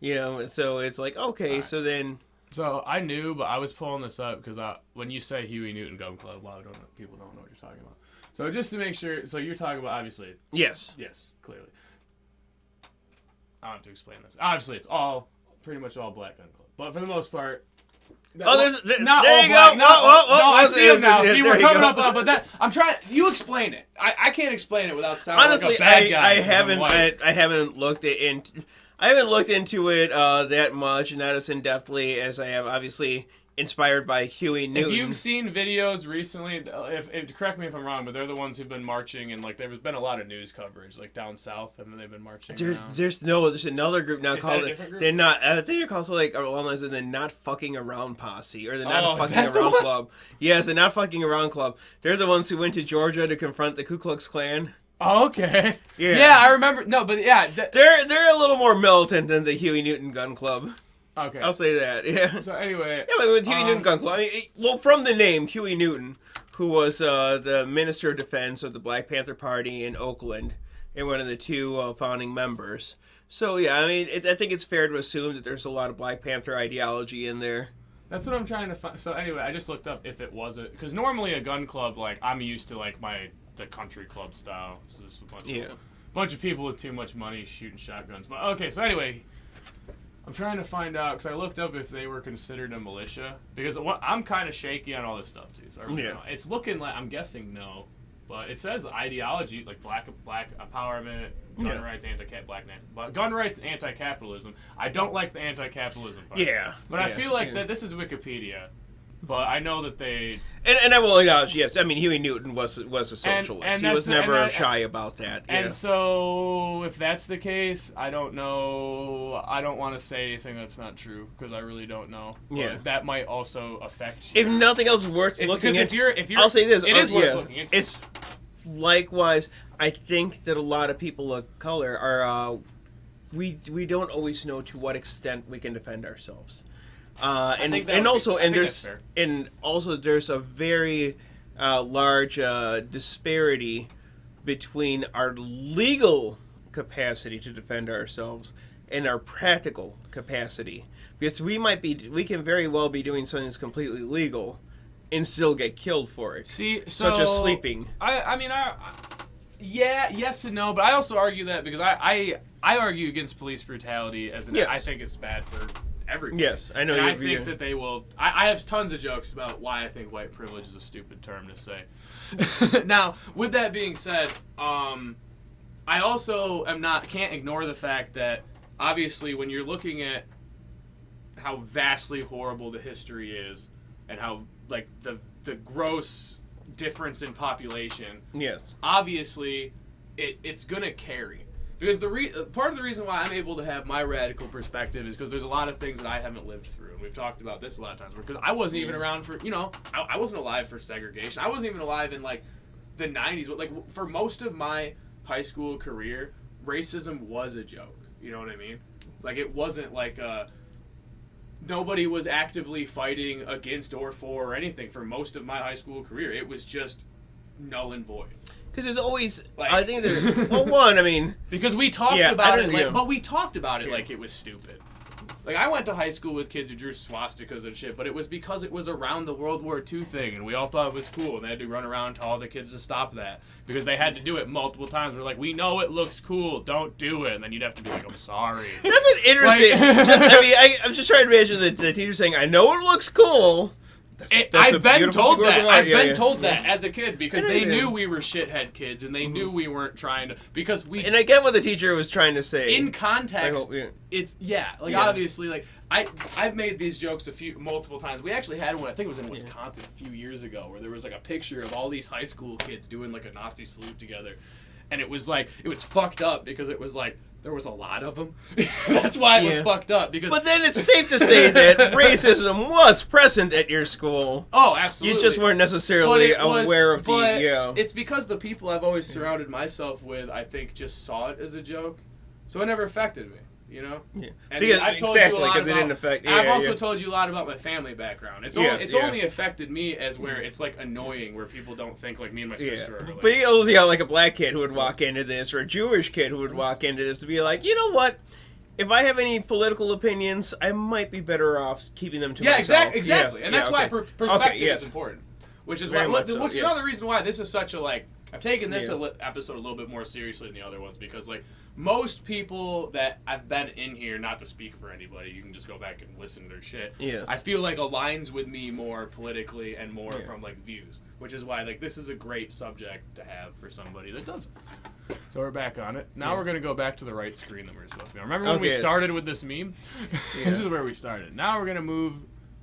So it's like, okay, right. So then... So I knew, but I was pulling this up because when you say Huey Newton Gun Club, a lot of people don't know what you're talking about. So just to make sure, so you're talking about, obviously... Yes, clearly. I don't have to explain this. Obviously, it's pretty much all black gun club. But for the most part... not there you black, go. No, I see it now. See, we're coming up, but that I'm trying. You explain it. I can't explain it without sounding honestly, like a bad guy. I haven't looked into it that much, not as in depthly as I have. Obviously, inspired by Huey Newton. If you've seen videos recently, if correct me if I'm wrong, but they're the ones who've been marching, and like there's been a lot of news coverage, like down south, haven't they been marching? There's another group now called group? They're not. I think they're called like along the the Not Fucking Around Posse or the Not Fucking Around Club. Yes, the Not Fucking Around Club. They're the ones who went to Georgia to confront the Ku Klux Klan. Oh, okay. Yeah, I remember. No, but yeah, they're a little more militant than the Huey Newton Gun Club. Okay. I'll say that, yeah. So anyway... Yeah, but with Huey Newton Gun Club, from the name, Huey Newton, who was the Minister of Defense of the Black Panther Party in Oakland, and one of the two founding members. So, yeah, I mean, I think it's fair to assume that there's a lot of Black Panther ideology in there. That's what I'm trying to find. So anyway, I just looked up if it was a... Because normally a gun club, like, I'm used to, like, the country club style. So there's a bunch of people with too much money shooting shotguns. But, okay, so anyway... I'm trying to find out, because I looked up if they were considered a militia. Because I'm kind of shaky on all this stuff, too. So I really don't know. It's looking like, I'm guessing no. But it says ideology, like black empowerment, gun rights, gun rights, anti-capitalism. I don't like the anti-capitalism part. Yeah. But I feel like that this is Wikipedia. But I know that they... And I will acknowledge, yes, I mean, Huey Newton was a socialist. And he was never shy about that. And so, if that's the case, I don't know. I don't want to say anything that's not true, because I really don't know. But that might also affect you. If nothing else is worth looking into... If you're, I'll say this. It is worth looking into. It's... Likewise, I think that a lot of people of color are... we don't always know to what extent we can defend ourselves. There's a very large disparity between our legal capacity to defend ourselves and our practical capacity, because we can very well be doing something that's completely legal and still get killed for it. Such as sleeping. Yes and no, but I also argue that because I argue against police brutality I think it's bad for everyone. Yes, I know. And I think that they will. I have tons of jokes about why I think white privilege is a stupid term to say. Now, with that being said, I also can't ignore the fact that obviously when you're looking at how vastly horrible the history is and how like the gross difference in population. Yes. Obviously, it's gonna carry. Because part of the reason why I'm able to have my radical perspective is because there's a lot of things that I haven't lived through. And we've talked about this a lot of times. Because I wasn't even around for, I wasn't alive for segregation. I wasn't even alive in, like, the 90s. But, like, for most of my high school career, racism was a joke. You know what I mean? Like, it wasn't like nobody was actively fighting against or for or anything for most of my high school career. It was just null and void. Because there's always, like, I think there's, because we talked about it, but we talked about it like it was stupid. Like, I went to high school with kids who drew swastikas and shit, but it was because it was around the World War II thing, and we all thought it was cool, and they had to run around and tell all the kids to stop that, because they had to do it multiple times. We're like, we know it looks cool, don't do it, and then you'd have to be like, I'm sorry. That's an interesting, I'm just trying to imagine the teacher saying, I know it looks cool. I've been told that. I've been told that as a kid because they knew we were shithead kids and they knew we weren't trying to And I get what the teacher was trying to say. In context, it's obviously like I've made these jokes multiple times. We actually had one. I think it was in Wisconsin a few years ago where there was like a picture of all these high school kids doing like a Nazi salute together, and it was fucked up because it was like. There was a lot of them. That's why it was fucked up. But then it's safe to say that racism was present at your school. Oh, absolutely. You just weren't necessarily aware of the... It's because the people I've always surrounded myself with, I think, just saw it as a joke. So it never affected me. you know. Yeah. And Because, I've told you a lot because it about, didn't affect. I've also told you a lot about my family background. It's Yes, only affected me as where it's like annoying, where people don't think like me and my sister are related. But you also got like a black kid who would walk into this, or a Jewish kid who would walk into this to be like, you know what? If I have any political opinions, I might be better off keeping them to myself. Exactly. Yes, and that's why perspective yes. is important. Which is Very why, much so, which is yes. another reason why this is such a like. I've taken this episode a little bit more seriously than the other ones because like most people that I've been in here, not to speak for anybody, you can just go back and listen to their shit. Yeah. I feel like aligns with me more politically and more from like views, which is why like this is a great subject to have for somebody that doesn't. So we're back on it. Now we're gonna go back to the right screen that we're supposed to be on. Remember when we started with this meme? This is where we started. Now we're gonna move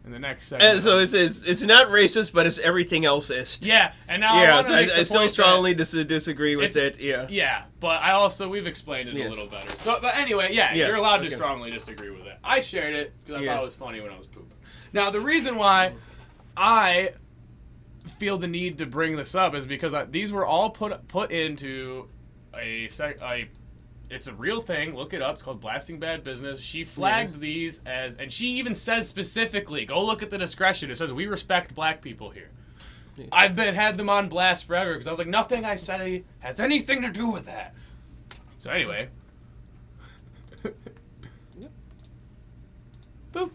in the next segment. So it's not racist, but it's everything else-ist. Yeah, and now I still strongly disagree with it. Yeah. Yeah, but we've explained it a little better. So, but anyway, you're allowed to strongly disagree with it. I shared it because I thought it was funny when I was pooping. Now, the reason why I feel the need to bring this up is because these were all put into it's a real thing. Look it up. It's called Blasting Bad Business. She flagged these as, and she even says specifically, go look at the discretion. It says, we respect black people here. Yeah. I've had them on blast forever because I was like, nothing I say has anything to do with that. So anyway. Boop.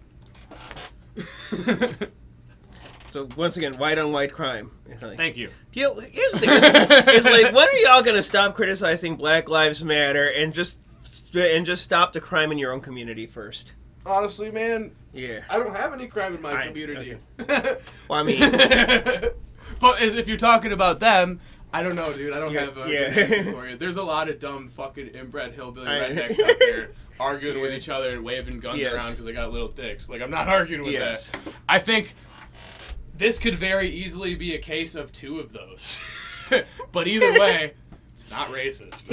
So once again, white on white crime. Like, thank you. Here's the thing: it's like, when are y'all gonna stop criticizing Black Lives Matter and just stop the crime in your own community first? Honestly, man, I don't have any crime in my community. Okay. Well, I mean, but if you're talking about them, I don't know, dude. I don't have a good answer for you. There's a lot of dumb fucking inbred hillbilly rednecks out there arguing with each other and waving guns around because they got little dicks. Like, I'm not arguing with that. I think this could very easily be a case of two of those. But either way, it's not racist.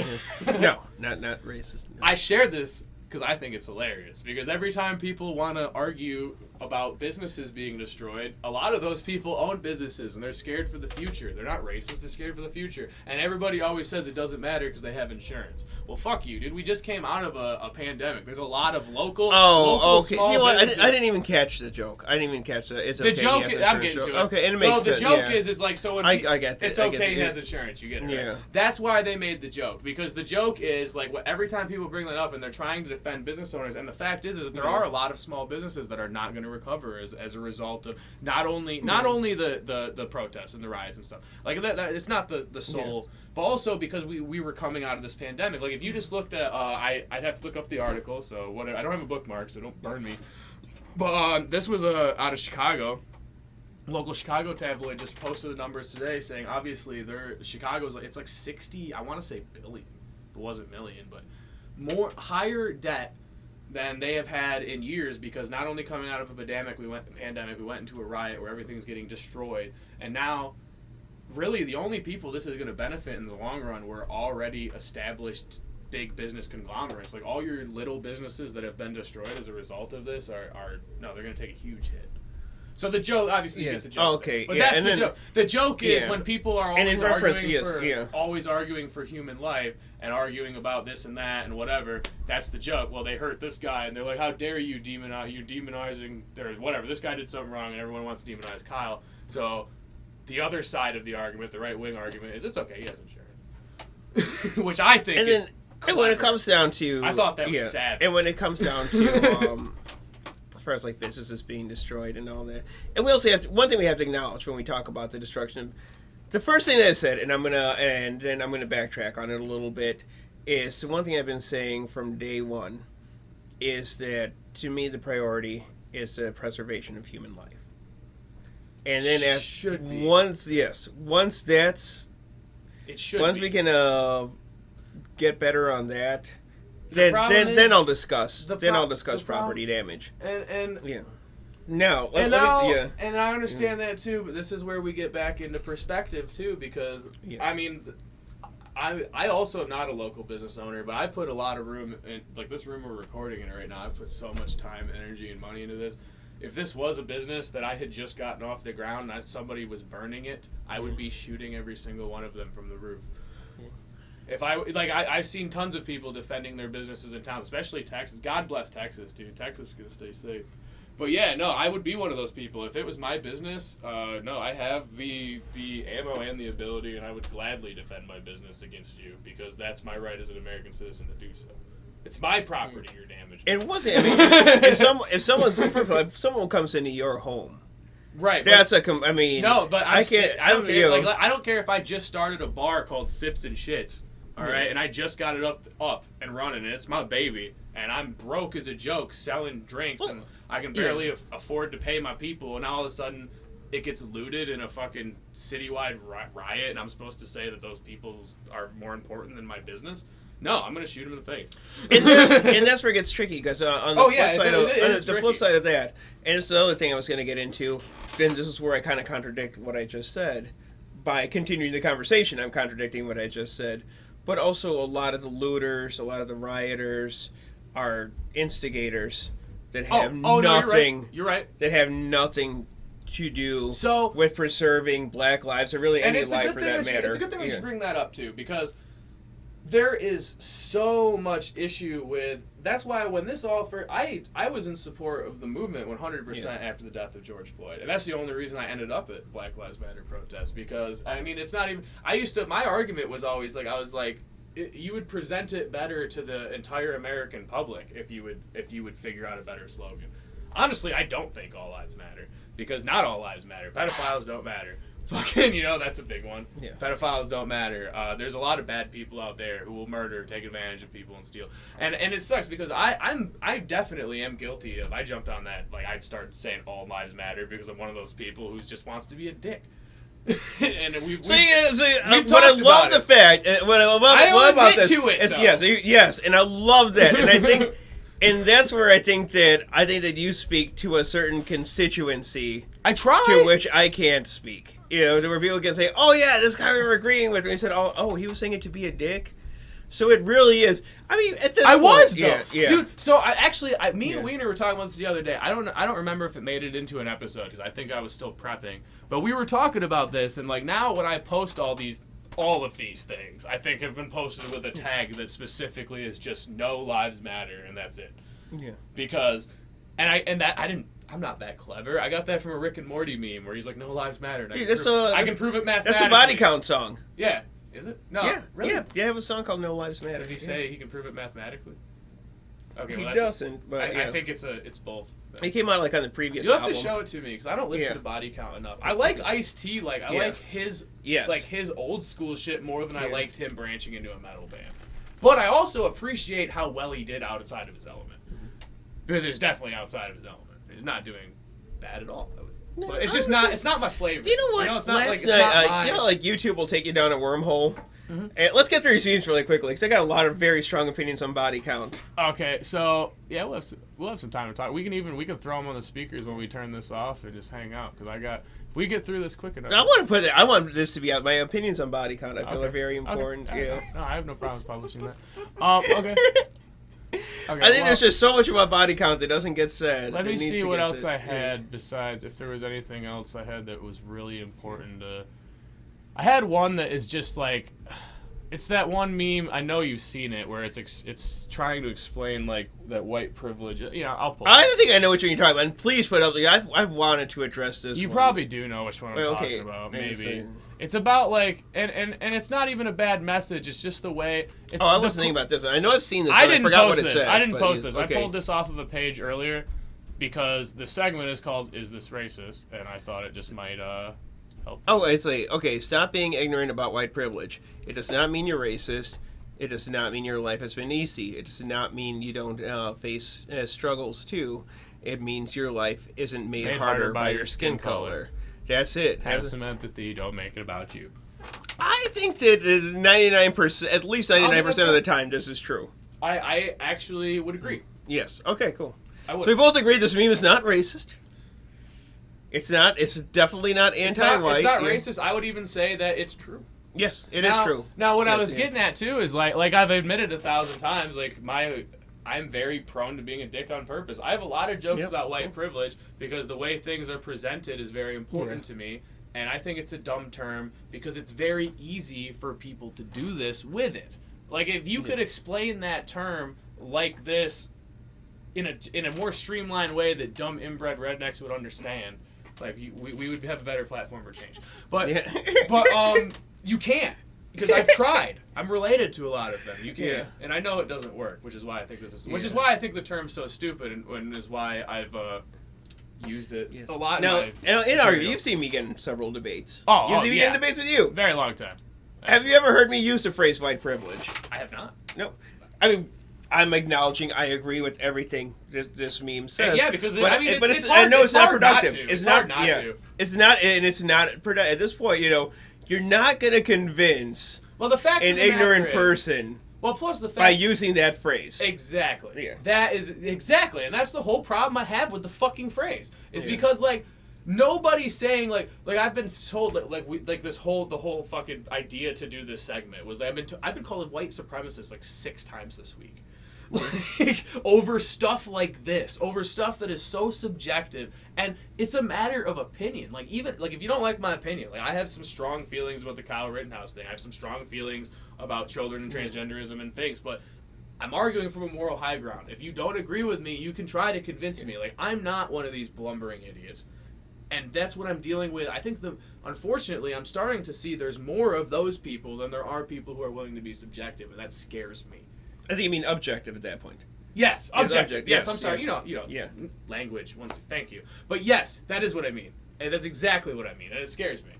No, not racist. No. I shared this because I think it's hilarious. Because every time people want to argue about businesses being destroyed, a lot of those people own businesses and they're scared for the future. They're not racist, they're scared for the future. And everybody always says it doesn't matter because they have insurance. Well, fuck you, dude. We just came out of a pandemic. There's a lot of local okay. small You know what? businesses. I didn't even catch the joke. I didn't even catch the. It's the okay. joke. He has I'm getting joke. to it. Okay, and it makes sense. So the joke is like, so when I get that. it's okay. He has insurance. You get it. Right? Yeah. That's why they made the joke, because the joke is like every time people bring that up and they're trying to defend business owners, and the fact is that there are a lot of small businesses that are not going to recover as a result of not only the protests and the riots and stuff like that. It's not the sole. Yeah. But also because we were coming out of this pandemic. Like if you just looked at, I'd have to look up the article. So I don't have a bookmark, so don't burn me. But this was out of Chicago. Local Chicago tabloid just posted the numbers today, saying obviously Chicago's it's like 60. I want to say billion. It wasn't million, but more higher debt than they have had in years, because not only coming out of a pandemic, we went into a riot where everything's getting destroyed, and now. Really, the only people this is going to benefit in the long run were already established big business conglomerates. Like all your little businesses that have been destroyed as a result of this they're going to take a huge hit. So the joke, obviously, you get the joke. Oh, okay, but that's the joke. The joke is when people are always arguing for human life and arguing about this and that and whatever. That's the joke. Well, they hurt this guy, and they're like, "How dare you you're demonizing or whatever? This guy did something wrong, and everyone wants to demonize Kyle." So. The other side of the argument, the right-wing argument, is it's okay, he has insurance. Which I think is clever. And when it comes down to... I thought that was sad. And when it comes down to, as far as like businesses being destroyed and all that, and we also have one thing we have to acknowledge when we talk about the destruction, the first thing that I said, and then I'm gonna backtrack on it a little bit, is the one thing I've been saying from day one, is that to me the priority is the preservation of human life. And then once we can get better on that, then I'll discuss property damage. And yeah. No, and I understand that too, but this is where we get back into perspective too, because I mean, I also am not a local business owner, but I put a lot of room in, like this room we're recording in right now. I put so much time, energy, and money into this. If this was a business that I had just gotten off the ground and somebody was burning it, I would be shooting every single one of them from the roof. I've seen tons of people defending their businesses in town, especially Texas. God bless Texas, dude. Texas is gonna stay safe. But yeah, no, I would be one of those people. If it was my business, no, I have the ammo and the ability, and I would gladly defend my business against you because that's my right as an American citizen to do so. It's my property you're damaging. It wasn't. I mean, if someone comes into your home, right? That's I don't care. You know, I don't care if I just started a bar called Sips and Shits. All right, and I just got it up and running, and it's my baby, and I'm broke as a joke selling drinks, and I can barely afford to pay my people, and all of a sudden it gets looted in a fucking citywide riot, and I'm supposed to say that those people are more important than my business? No, I'm going to shoot him in the face. And that's where it gets tricky, because on the flip side of that, and it's the other thing I was going to get into, then this is where I kind of contradict what I just said. By continuing the conversation, I'm contradicting what I just said. But also a lot of the looters, a lot of the rioters are instigators that have nothing. No, you're right. That have nothing to do with preserving Black lives or really any life for that matter. It's a good thing that you bring that up too, because there is so much issue with. That's why when this all first, I was in support of the movement 100% after the death of George Floyd, and that's the only reason I ended up at Black Lives Matter protests. Because I mean, it's not even. My argument was always like, I was like, you would present it better to the entire American public if you would figure out a better slogan. Honestly, I don't think all lives matter, because not all lives matter. Pedophiles don't matter. Fucking, that's a big one. Yeah. Pedophiles don't matter. There's a lot of bad people out there who will murder, take advantage of people, and steal. And it sucks because I definitely am guilty of. I jumped on that. Like, I'd start saying all lives matter because I'm one of those people who just wants to be a dick. And what I love the fact, what I love about this, yes, and I love that, and I think, and that's where I think that you speak to a certain constituency. I try. To which I can't speak. Where people can say, "Oh yeah, this guy we were agreeing with," and he said, "Oh, he was saying it to be a dick." So it really is. I mean, at this point, was though, dude. So me and Wiener were talking about this the other day. I don't remember if it made it into an episode because I think I was still prepping. But we were talking about this, and like now when I post all of these things, I think have been posted with a tag that specifically is just "No Lives Matter" and that's it. Yeah. Because, I'm not that clever. I got that from a Rick and Morty meme where he's like, "No lives matter." And I can prove it mathematically. That's a body count song. Yeah. Is it? No. Yeah. Really? Yeah. They have a song called "No Lives Matter." Does he say he can prove it mathematically? Okay. He doesn't. But I think it's both. It came out like on the previous You'll album. have to show it to me because I don't listen to Body Count enough. I like Ice-T. I like his his old school shit more than I liked him branching into a metal band. But I also appreciate how well he did outside of his element. Because it's definitely outside of his element. He's not doing bad at all. No, but it's just not. It's not my flavor. You know what? It's not Last night, like YouTube will take you down a wormhole. Mm-hmm. And let's get through these memes really quickly because I got a lot of very strong opinions on body count. Okay, so yeah, we'll have some time to talk. We can throw them on the speakers when we turn this off and just hang out because if we get through this quick enough. I want this to be out. My opinions on body count I feel are very important. Okay. Yeah. No, I have no problems publishing that. Okay. I think there's just so much about body count that doesn't get said. Let me see what else I had besides if there was anything else I had that was really important to. I had one that is just like, it's that one meme. I know you've seen it where it's trying to explain like that white privilege. I'll pull. I don't think I know what you're talking about. And please put up. I've wanted to address this. You probably do know which one I'm talking about. Maybe. It's about like, and it's not even a bad message. It's just the way. I wasn't thinking about this. I know I've seen this. I forgot what it says. I didn't post this. Okay. I pulled this off of a page earlier because the segment is called "Is This Racist?" and I thought it just might help. Oh, it's like, okay, stop being ignorant about white privilege. It does not mean you're racist. It does not mean your life has been easy. It does not mean you don't face struggles too. It means your life isn't made harder by your skin color. That's it. Have some empathy. Don't make it about you. I think that 99%, at least 99% of the time, this is true. I actually would agree. Yes. Okay, cool. So we both agree this meme is not racist. It's not. It's definitely not anti-white. It's not racist. I would even say that it's true. Yes, it is true. Now, what I was getting at too is like I've admitted 1,000 times, I'm very prone to being a dick on purpose. I have a lot of jokes about white privilege because the way things are presented is very important to me, And I think it's a dumb term because it's very easy for people to do this with it. Like, if you could explain that term like this in a more streamlined way that dumb inbred rednecks would understand, like, we would have a better platform for change. But you can't. Because I've tried. I'm related to a lot of them. You can't. Yeah. And I know it doesn't work, which is why I think this is... Which is why I think the term's so stupid, and is why I've used it a lot. Now, in our... You've seen me get in several debates. You've seen me get in debates with you. Very long time. Have you ever heard me use the phrase white privilege? I have not. No. I mean, I'm acknowledging I agree with everything this meme says. Yeah, because but it's hard, I know it's not productive. It's hard not to. It's not, and it's not productive. At this point, you're not going to convince the fact an ignorant person plus the fact by using that phrase. Exactly. Yeah. That is exactly, and that's the whole problem I have with the fucking phrase. Is because nobody's saying like I've been told the whole fucking idea to do this segment was I've been called a white supremacist like 6 times this week. Over stuff like this, over stuff that is so subjective, and it's a matter of opinion. Like, even if you don't like my opinion, I have some strong feelings about the Kyle Rittenhouse thing. I have some strong feelings about children and transgenderism and things, but I'm arguing from a moral high ground. If you don't agree with me, you can try to convince me. I'm not one of these blumbering idiots. And that's what I'm dealing with. I think unfortunately, I'm starting to see there's more of those people than there are people who are willing to be subjective, and that scares me. I think you mean objective at that point. Yes, objective. Yes, I'm sorry. Yeah. Language. Thank you. But yes, that is what I mean. And that's exactly what I mean. And it scares me.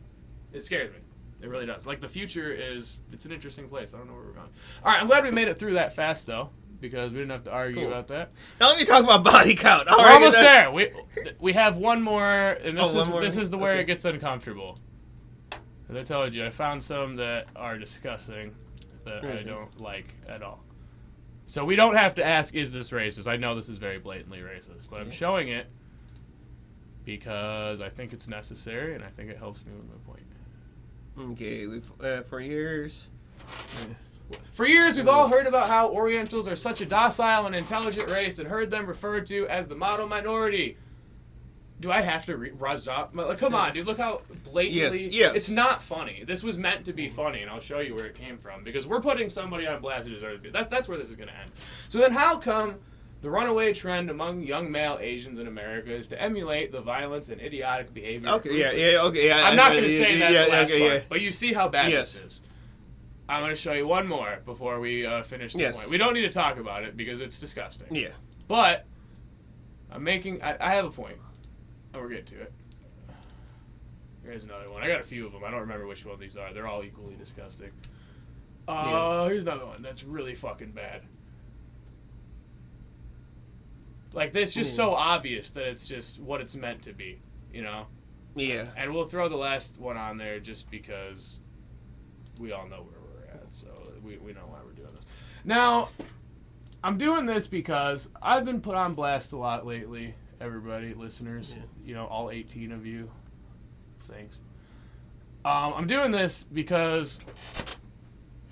It scares me. It really does. The future it's an interesting place. I don't know where we're going. All right, I'm glad we made it through that fast, though, because we didn't have to argue about that. Now let me talk about body count. We're almost there. We have one more, and this is where it gets uncomfortable. As I told you, I found some that are disgusting that I don't like at all. So we don't have to ask, is this racist? I know this is very blatantly racist, but I'm showing it because I think it's necessary, and I think it helps me with my point. Okay, for years... For years, we've all heard about how Orientals are such a docile and intelligent race and heard them referred to as the model minority. Do I have to razz up? Come on, dude. Look how blatantly... Yes. It's not funny. This was meant to be funny, and I'll show you where it came from. Because we're putting somebody on blast who deserves to be... That's where this is going to end. So then how come the runaway trend among young male Asians in America is to emulate the violence and idiotic behavior? Okay, I'm not going to say that in the last part, but you see how bad this is. I'm going to show you one more before we finish the point. We don't need to talk about it because it's disgusting. Yeah. But I have a point. And we're getting to it. Here's another one. I got a few of them. I don't remember which one these are. They're all equally disgusting. Here's another one that's really fucking bad. This just so obvious that it's just what it's meant to be, Yeah. And we'll throw the last one on there just because we all know where we're at. So we know why we're doing this. Now, I'm doing this because I've been put on blast a lot lately. Everybody, listeners, all 18 of you, thanks. I'm doing this because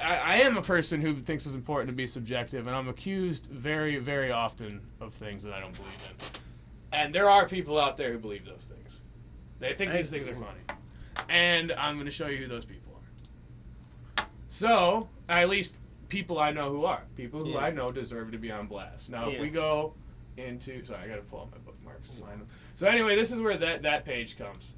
I am a person who thinks it's important to be subjective, and I'm accused very, very often of things that I don't believe in. And there are people out there who believe those things. They think these things are funny. And I'm going to show you who those people are. So, at least people I know who are. People who I know deserve to be on blast. Now, if we go into... Sorry, I got to pull out my bookmarks to find them. So anyway, this is where that page comes.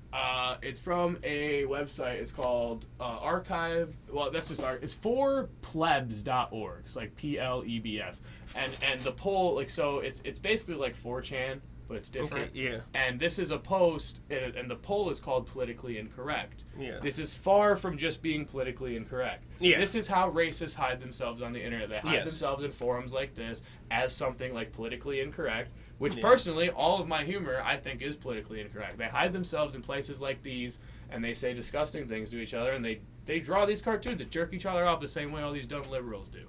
It's from a website. It's called Archive... Well, that's just... It's forplebs.org. It's like Plebs. And the poll... So it's basically like 4chan, but it's different. Okay, yeah. And this is a post, and the poll is called Politically Incorrect. Yeah. This is far from just being politically incorrect. Yeah. This is how racists hide themselves on the internet. They hide themselves in forums like this as something like politically incorrect, which personally, all of my humor, I think, is politically incorrect. They hide themselves in places like these, and they say disgusting things to each other, and they draw these cartoons that jerk each other off the same way all these dumb liberals do.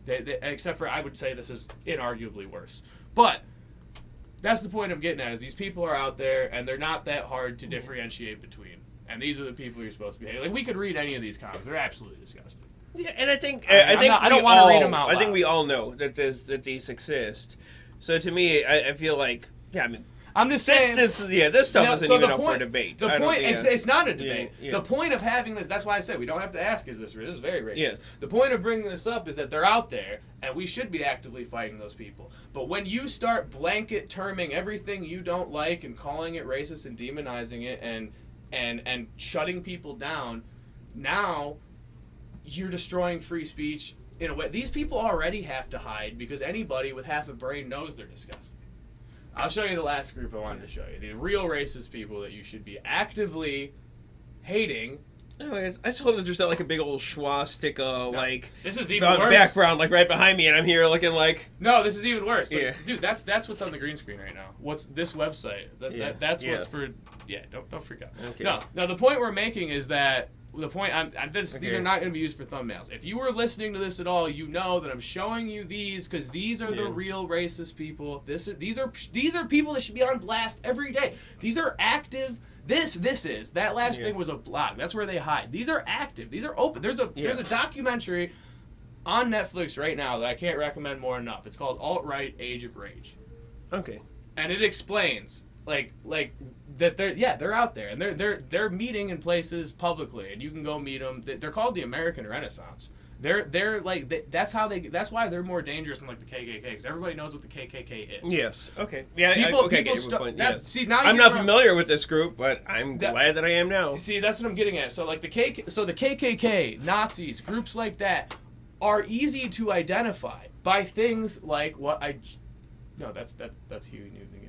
Except for, I would say this is inarguably worse. But... that's the point I'm getting at, is these people are out there, and they're not that hard to differentiate between. And these are the people you're supposed to be hating. We could read any of these comics. They're absolutely disgusting. Yeah, and I think I don't want to read them out loud. I think we all know that these exist. So to me, I feel like, I'm just saying. This stuff isn't so even the up point, for debate. The point, it's not a debate. Yeah. The point of having this, that's why I said we don't have to ask, is this very racist? Yes. The point of bringing this up is that they're out there, and we should be actively fighting those people. But when you start blanket terming everything you don't like and calling it racist and demonizing it and shutting people down, now you're destroying free speech in a way. These people already have to hide because anybody with half a brain knows they're disgusting. I'll show you the last group I wanted to show you. The real racist people that you should be actively hating. Anyways, I just hope that there's not like a big old swastika this is even worse. background like right behind me, and I'm here looking like. No, this is even worse. Like, yeah. Dude, that's what's on the green screen right now. What's this website? That's what's for. Yeah, don't freak out. Okay. No, the point we're making is that. The point these Okay. are not going to be used for thumbnails. If you were listening to this at all, you know that I'm showing you these because these are the real racist people. These are people that should be on blast every day. These are active. This is that last thing was a blog. That's where they hide. These are active. These are open. There's a documentary on Netflix right now that I can't recommend more enough. It's called Alt-Right Age of Rage. Okay. And it explains like that they're out there and they're meeting in places publicly and you can go meet them. They're called the American Renaissance. They're like that's why they're more dangerous than like the KKK because everybody knows what the KKK is. Yes. Okay. Yeah. See, now I'm not familiar with this group, but I'm glad that I am now. See, that's what I'm getting at. So like the KKK, Nazis, groups like that are easy to identify by things like what I. No, that's Huey Newton again.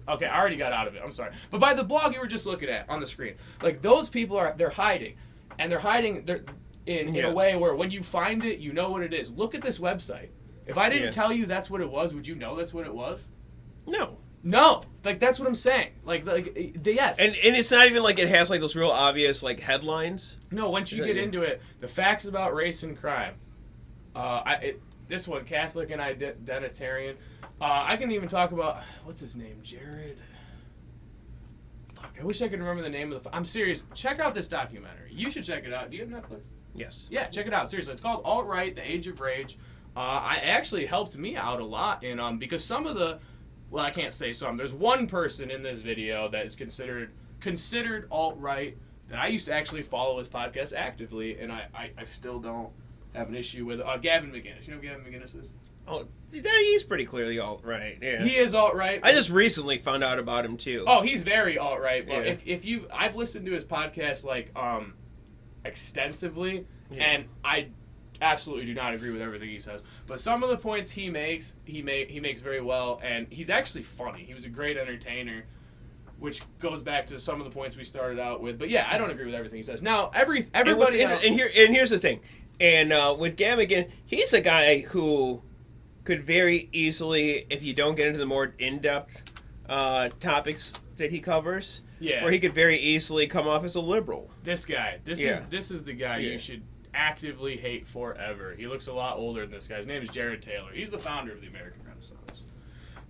Okay, I already got out of it. I'm sorry. But by the blog you were just looking at on the screen, like those people they're hiding, and they're hiding. They're in a way where when you find it, you know what it is. Look at this website. If I didn't tell you that's what it was, would you know that's what it was? No. Like that's what I'm saying. Yes. And it's not even like it has like those real obvious like headlines. No. Once you get into it, the facts about race and crime. This one, Catholic and Identitarian. I can even talk about, what's his name, Jared? Fuck, I wish I could remember the name of I'm serious. Check out this documentary. You should check it out. Do you have Netflix? Yes. Yeah, check it out. Seriously, it's called Alt-Right, The Age of Rage. I actually helped me out a lot in because some of the, well, I can't say some. There's one person in this video that is considered alt-right that I used to actually follow his podcast actively, and I still don't have an issue with Gavin McInnes. You know who Gavin McInnes is? Oh, he's pretty clearly alt-right. Yeah. He is alt-right. I just recently found out about him too. Oh, he's very alt-right. But I've listened to his podcast extensively, and I absolutely do not agree with everything he says. But some of the points he makes very well, and he's actually funny. He was a great entertainer, which goes back to some of the points we started out with. But yeah, I don't agree with everything he says. Now, everybody else... And here's the thing. And with Gavin, again, he's a guy who could very easily, if you don't get into the more in-depth topics that he covers, where he could very easily come off as a liberal. This guy, this is the guy you should actively hate forever. He looks a lot older than this guy. His name is Jared Taylor. He's the founder of the American Renaissance.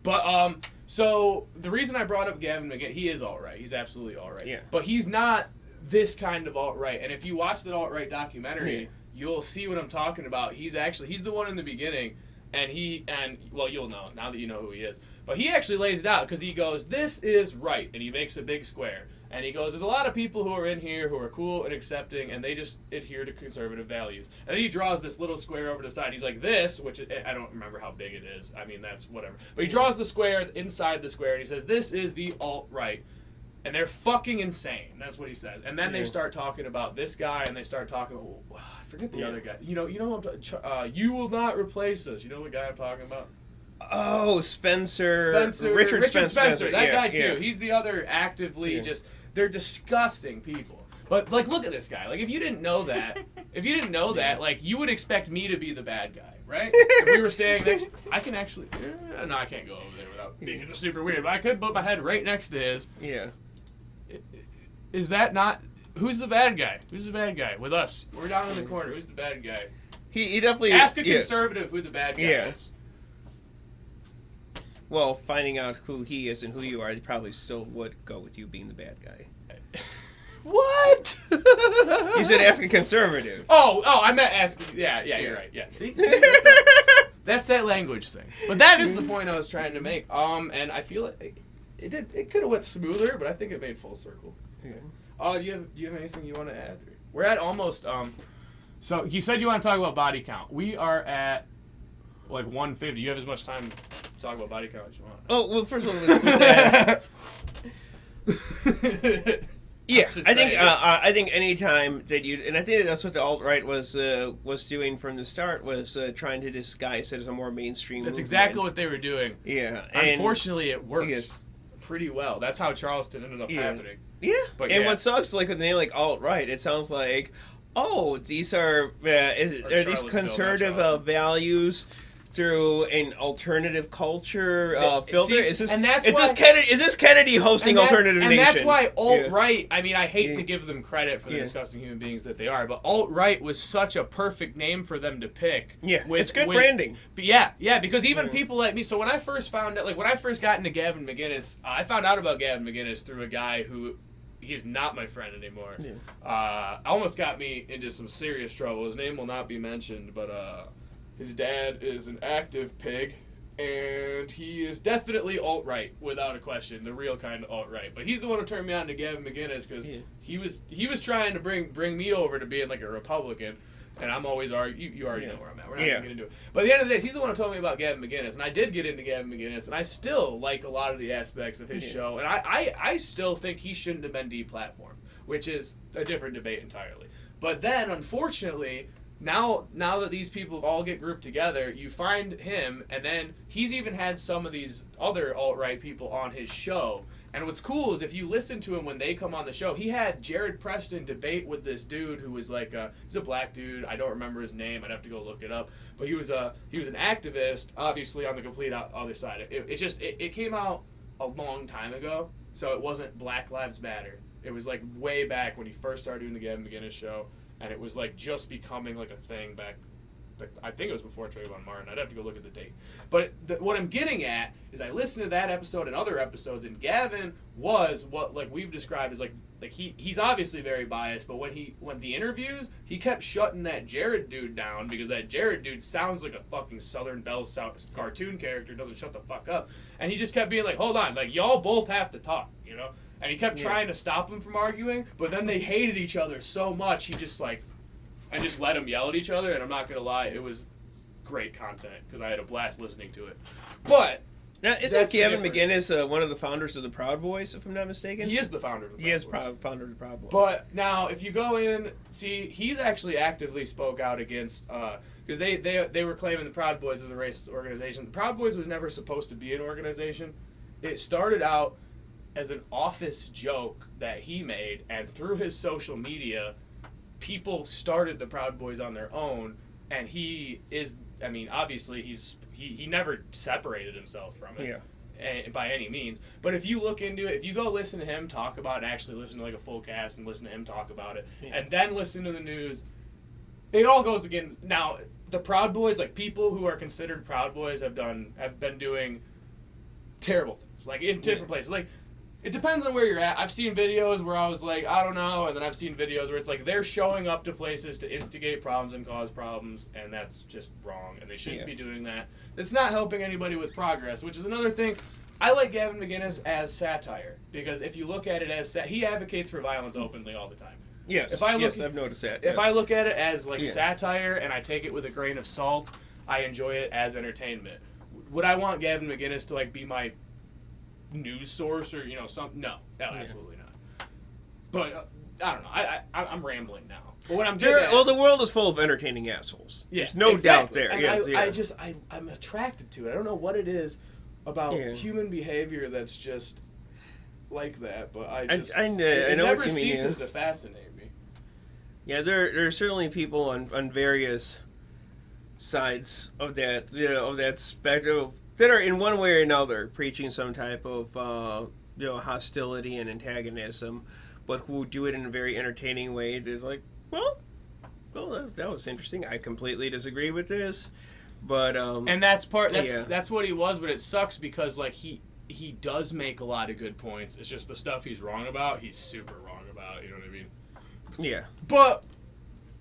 But so the reason I brought up Gavin McInnes, he is alt-right. He's absolutely alt-right. Yeah. But he's not this kind of alt-right. And if you watch that alt-right documentary, you'll see what I'm talking about. He's the one in the beginning. And you'll know now that you know who he is. But he actually lays it out because he goes, this is right. And he makes a big square. And he goes, there's a lot of people who are in here who are cool and accepting, and they just adhere to conservative values. And then he draws this little square over to the side. He's like, this, which I don't remember how big it is. I mean, that's whatever. But he draws the square inside the square, and he says, this is the alt-right. And they're fucking insane. That's what he says. And then they start talking about this guy, and they start talking, I forget the other guy. You know what I'm talking You will not replace us. You know what guy I'm talking about? Oh, Spencer. Richard Spencer. That guy, too. He's the other actively they're disgusting people. But, look at this guy. If you didn't know that, you would expect me to be the bad guy, right? If we were standing next, I can actually, no, I can't go over there without making it super weird, but I could put my head right next to his. Yeah. Is that not, who's the bad guy? Who's the bad guy? With us. We're down in the corner. Who's the bad guy? He definitely... Ask a conservative who the bad guy is. Well, finding out who he is and who you are, they probably still would go with you being the bad guy. What? You said ask a conservative. Oh, I meant ask... Yeah, you're right. Yeah, see that's that language thing. But that is the point I was trying to make. And I feel It could have went smoother, but I think it made full circle. Yeah. Do you have anything you want to add? We're at almost. So you said you want to talk about body count. We are at like 150. You have as much time to talk about body count as you want. Oh well, first of all, with that, yeah, I think any time that you, and I think that's what the alt-right was doing from the start, was trying to disguise it as a more mainstream. That's movement. Exactly what they were doing. Yeah, unfortunately, it works yes. pretty well. That's how Charleston ended up happening. Yeah, but and what sucks, like with the name like alt-right, it sounds like, oh, these are these conservative values through an alternative culture filter. Is this Kennedy hosting Alternative Nation? And that's why alt-right, I mean, I hate to give them credit for the disgusting human beings that they are, but alt-right was such a perfect name for them to pick. Yeah, it's good branding. But yeah, because even people like me, so when I first found out, like when I first got into Gavin McInnes, I found out about Gavin McInnes through a guy who, he's not my friend anymore. Yeah. Almost got me into some serious trouble. His name will not be mentioned, but his dad is an active pig, and he is definitely alt-right, without a question, the real kind of alt-right. But he's the one who turned me on to Gavin McInnes, because he was trying to bring me over to being like a Republican, and I'm always arguing. You already know where I'm at. We're not even going to do it. But at the end of the day, he's the one who told me about Gavin McInnes, and I did get into Gavin McInnes, and I still like a lot of the aspects of his show, and I still think he shouldn't have been deplatformed, which is a different debate entirely. But then, unfortunately, Now that these people all get grouped together, you find him, and then he's even had some of these other alt-right people on his show. And what's cool is if you listen to him when they come on the show, he had Jared Preston debate with this dude who was like he's a black dude. I don't remember his name. I'd have to go look it up. But he was an activist, obviously on the complete other side. It came out a long time ago, so it wasn't Black Lives Matter. It was like way back when he first started doing the Gavin McInnes show. And it was like just becoming like a thing back, I think it was before Trayvon Martin. I'd have to go look at the date. But what I'm getting at is I listened to that episode and other episodes, and Gavin was what like we've described as like he's obviously very biased, but when the interviews, he kept shutting that Jared dude down because that Jared dude sounds like a fucking Southern Belle cartoon character, doesn't shut the fuck up. And he just kept being like, hold on, like y'all both have to talk, you know? And he kept trying to stop them from arguing, but then they hated each other so much, he just let them yell at each other, and I'm not going to lie, it was great content, because I had a blast listening to it. But now, isn't Gavin McInnes one of the founders of the Proud Boys, if I'm not mistaken? He is the founder of the Proud Boys. He is founder of the Proud Boys. But now, if you go in, see, he's actually actively spoke out against, because they were claiming the Proud Boys as a racist organization. The Proud Boys was never supposed to be an organization. It started out as an office joke that he made, and through his social media, people started the Proud Boys on their own, and he is, I mean, obviously he never separated himself from it by any means. But if you look into it, if you go listen to him talk about it, and actually listen to like a full cast and listen to him talk about it, and then listen to the news, it all goes again. Now, the Proud Boys, like people who are considered Proud Boys have been doing terrible things, like in different places. Like, it depends on where you're at. I've seen videos where I was like, I don't know, and then I've seen videos where it's like they're showing up to places to instigate problems and cause problems, and that's just wrong, and they shouldn't be doing that. It's not helping anybody with progress, which is another thing. I like Gavin McInnes as satire, because if you look at it as he advocates for violence openly all the time. Yes, I've noticed that. If I look at it as like satire and I take it with a grain of salt, I enjoy it as entertainment. Would I want Gavin McInnes to like be my news source or no, absolutely not. But I don't know, I'm rambling now, but what I'm doing the world is full of entertaining assholes. There's no doubt there. And I'm attracted to it. I don't know what it is about human behavior that's just like that, but it never ceases to fascinate me. Yeah, there are certainly people on various sides of that spectrum that are in one way or another preaching some type of hostility and antagonism, but who do it in a very entertaining way. There's like, well, that was interesting. I completely disagree with this, but and that's what he was. But it sucks because like he does make a lot of good points. It's just the stuff he's wrong about, he's super wrong about. You know what I mean? Yeah. But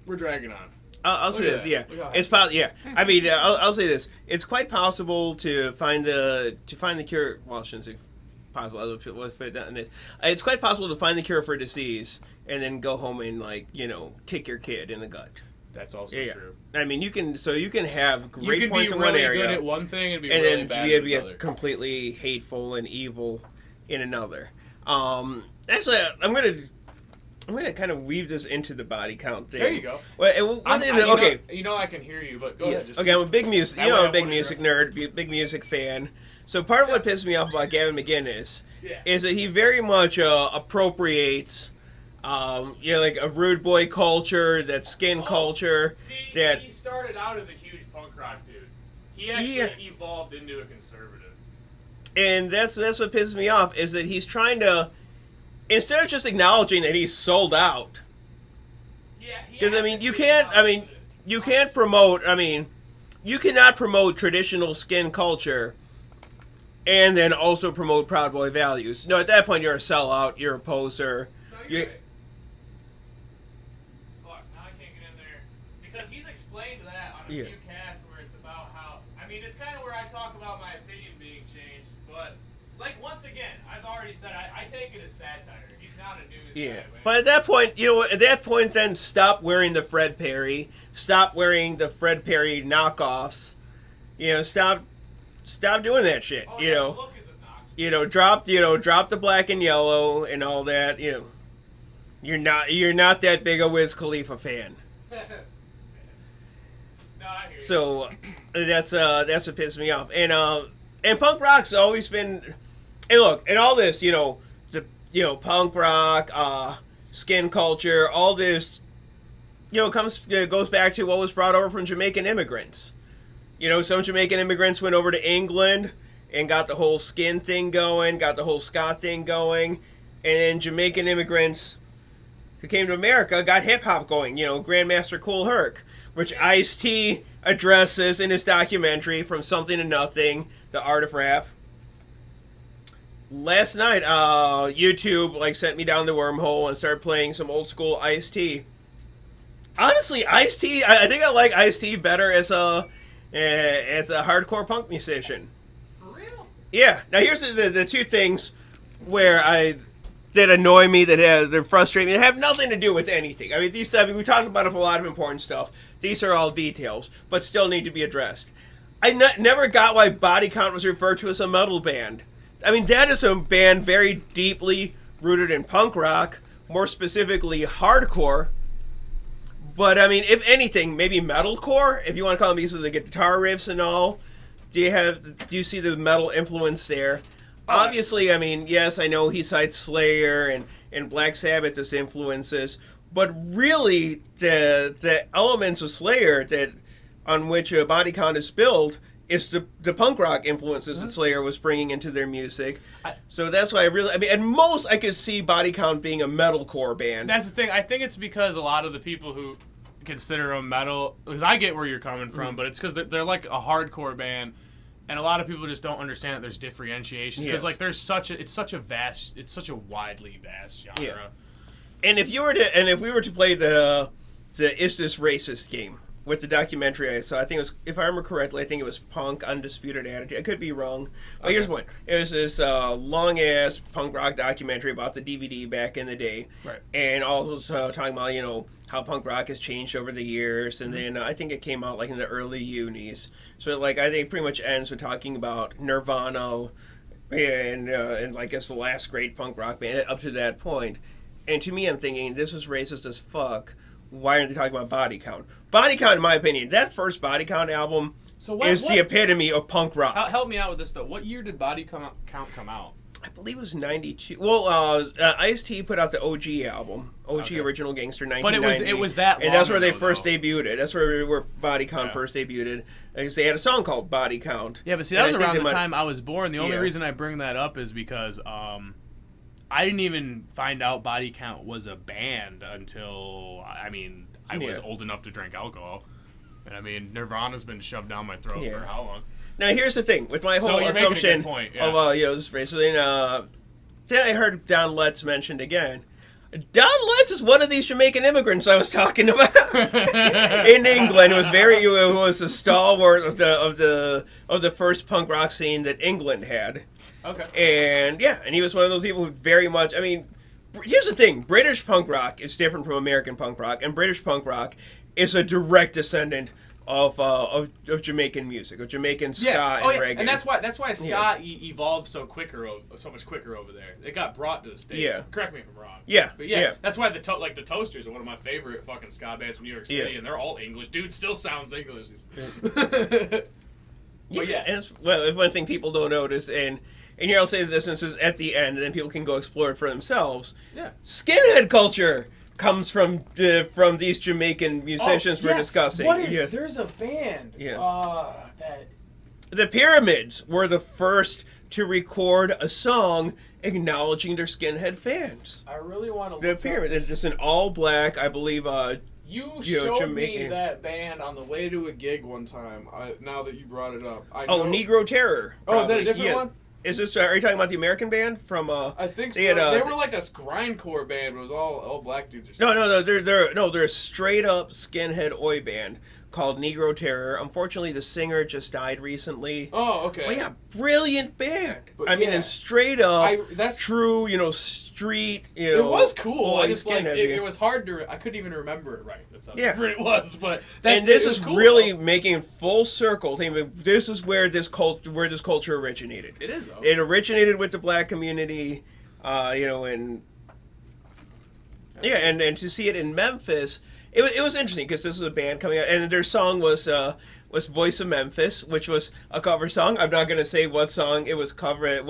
we're dragging on. I'll say this, it's possible. Yeah, I mean, I'll say this. It's quite possible to find the cure. Well, I shouldn't say possible. It's quite possible to find the cure for a disease and then go home and kick your kid in the gut. That's also true. I mean, you can have great points in one area. You can be really good at one thing and be and really then bad at be another. completely hateful and evil in another. Actually, I'm gonna kind of weave this into the body count thing. There you go. Well, okay. You know I can hear you, but go ahead. Just Okay, I'm a big music. That You know, way I'm I a big won't music nerd, big music fan. So part of what pisses me off about Gavin McInnes is that he very much appropriates, like a rude boy culture, that skin culture. See, that he started out as a huge punk rock dude. He actually evolved into a conservative. And that's what pisses me off is that he's trying to, instead of just acknowledging that he's sold out. Because you can't promote. You cannot promote traditional skin culture and then also promote Proud Boy values. No, at that point you're a sellout. You're a poser. No, you're right. Fuck, now I can't get in there because he's explained that on a few casts where it's about how. It's kind of where I talk about my opinion being changed, but once again, I've already said I take it as satire. He's not a news guy. But at that point, then stop wearing the Fred Perry. Stop wearing the Fred Perry knockoffs. Stop doing that shit. Oh, the look is obnoxious. Drop the black and yellow and all that. You're not that big a Wiz Khalifa fan. No, I hear you. So that's what pisses me off. And punk rock's always been. And look, and all this, punk rock, skin culture, all this, goes back to what was brought over from Jamaican immigrants. Some Jamaican immigrants went over to England and got the whole skin thing going, got the whole ska thing going, and then Jamaican immigrants who came to America got hip hop going. Grandmaster Kool Herc, which Ice-T addresses in his documentary From Something to Nothing, The Art of Rap. Last night, YouTube sent me down the wormhole and started playing some old school Ice-T. Honestly, Ice-T, I think I like Ice-T better as a hardcore punk musician. For real? Yeah. Now here's the two things that annoy me, that frustrate me, that have nothing to do with anything. We talked about a lot of important stuff. These are all details, but still need to be addressed. I never got why Body Count was referred to as a metal band. That is a band very deeply rooted in punk rock, more specifically hardcore. But, if anything, maybe metalcore, if you want to call them these are the guitar riffs and all. Do you see the metal influence there? Obviously, yes, I know he cites Slayer and Black Sabbath as influences, but really the elements of Slayer on which Body Count is built is the punk rock influences that Slayer was bringing into their music. So that's why at most I could see Body Count being a metalcore band. That's the thing. I think it's because a lot of the people who consider them metal, because I get where you're coming from, but it's because they're like a hardcore band, and a lot of people just don't understand that there's differentiation. Because there's it's such a widely vast genre. Yeah. And if we were to play the Is This Racist game with the documentary I saw, I think it was, if I remember correctly, I think it was Punk Undisputed Attitude. I could be wrong. But here's the point. It was this long-ass punk rock documentary about the DVD back in the day. Right. And also talking about, how punk rock has changed over the years. And then I think it came out, in the early unis. So, I think it pretty much ends with talking about Nirvana and I guess the last great punk rock band up to that point. And to me, I'm thinking, this is racist as fuck. Why aren't they talking about Body Count? Body Count, in my opinion, that first Body Count album is the epitome of punk rock. Help me out with this, though. What year did Body Count come out? I believe it was 92. Well, Ice-T put out the OG album, Original Gangster, 1990. But it was that long and that's where they ago, first though. debuted. That's where Body Count first debuted. Because they had a song called Body Count. Yeah, but see, that was around the time I was born. The only reason I bring that up is because I didn't even find out Body Count was a band until, I was old enough to drink alcohol. And Nirvana's been shoved down my throat for how long? Now, here's the thing. With my whole assumption of, this race, then I heard Don Letts mentioned again. Don Letts is one of these Jamaican immigrants I was talking about in England. Who was a stalwart of the first punk rock scene that England had. Okay. And he was one of those people who very much. I mean, here's the thing: British punk rock is different from American punk rock, and British punk rock is a direct descendant of Jamaican music, of Jamaican ska and reggae. And that's why ska evolved so much quicker over there. It got brought to the States. Yeah. Correct me if I'm wrong. Yeah. But yeah. that's why the Toasters are one of my favorite fucking ska bands from New York City, and they're all English. Dude still sounds English. But yeah. And one thing people don't notice, and here I'll say this, and this is at the end, and then people can go explore it for themselves. Yeah. Skinhead culture comes from these Jamaican musicians we're discussing. There's a band. That the Pyramids were the first to record a song acknowledging their skinhead fans. I really want to. The Pyramids. It's just an all black, I believe. You showed Jamaican. me that band on the way to a gig one time. Now that you brought it up, Negro Terror. Oh, is that a different one? Is this? Are you talking about the American band from? I think so. They were like a grindcore band, but it was all black dudes or something. No. They're a straight up skinhead oi band called Negro Terror. Unfortunately, the singer just died recently. Oh, okay. But yeah, brilliant band. But I mean, it's straight up, that's true, street, It was cool. I just skinhead, it was hard to. I couldn't even remember it right. That's how different it was. But this is cool, really though. making full circle. This is where this culture originated. It is though. It originated with the black community, and to see it in Memphis. It was interesting because this was a band coming out, and their song was "Voice of Memphis," which was a cover song. I'm not gonna say what song it was covering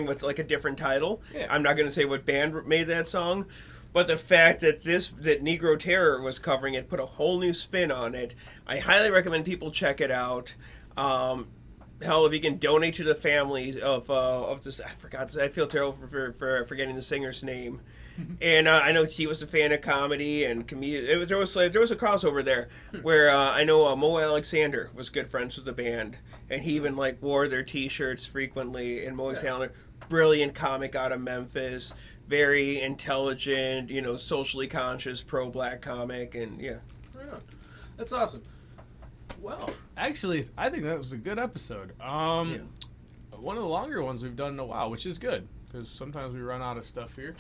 with like a different title. Yeah. I'm not gonna say what band made that song, but the fact that Negro Terror was covering it put a whole new spin on it. I highly recommend people check it out. Hell, if you can donate to the families of this, I feel terrible for forgetting the singer's name. And I know he was a fan of comedy and comedian. There was a crossover there where I know Mo Alexander was good friends with the band, and he even wore their T-shirts frequently. And Mo Alexander, brilliant comic out of Memphis, very intelligent, socially conscious, pro-black comic, and yeah. Right on. That's awesome. Well, actually, I think that was a good episode. One of the longer ones we've done in a while, which is good because sometimes we run out of stuff here.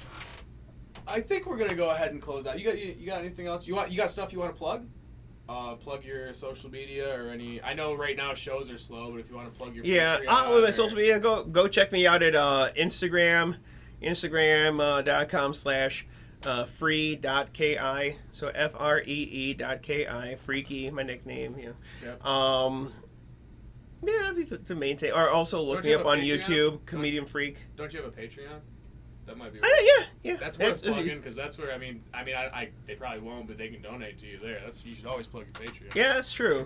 I think we're gonna go ahead and close out. You got anything else? You got stuff you want to plug? Plug your social media or any. I know right now shows are slow, but if you want to plug your with my social media, go check me out at Instagram, Instagram.com/free.ki. So free.ki, Freaky, my nickname. Yep. The main thing. Or also look me up on YouTube, Comedian Freak. Don't you have a Patreon? That might be. Yeah. That's worth plugging because that's where they probably won't, but they can donate to you there. You should always plug your Patreon. Yeah, that's true.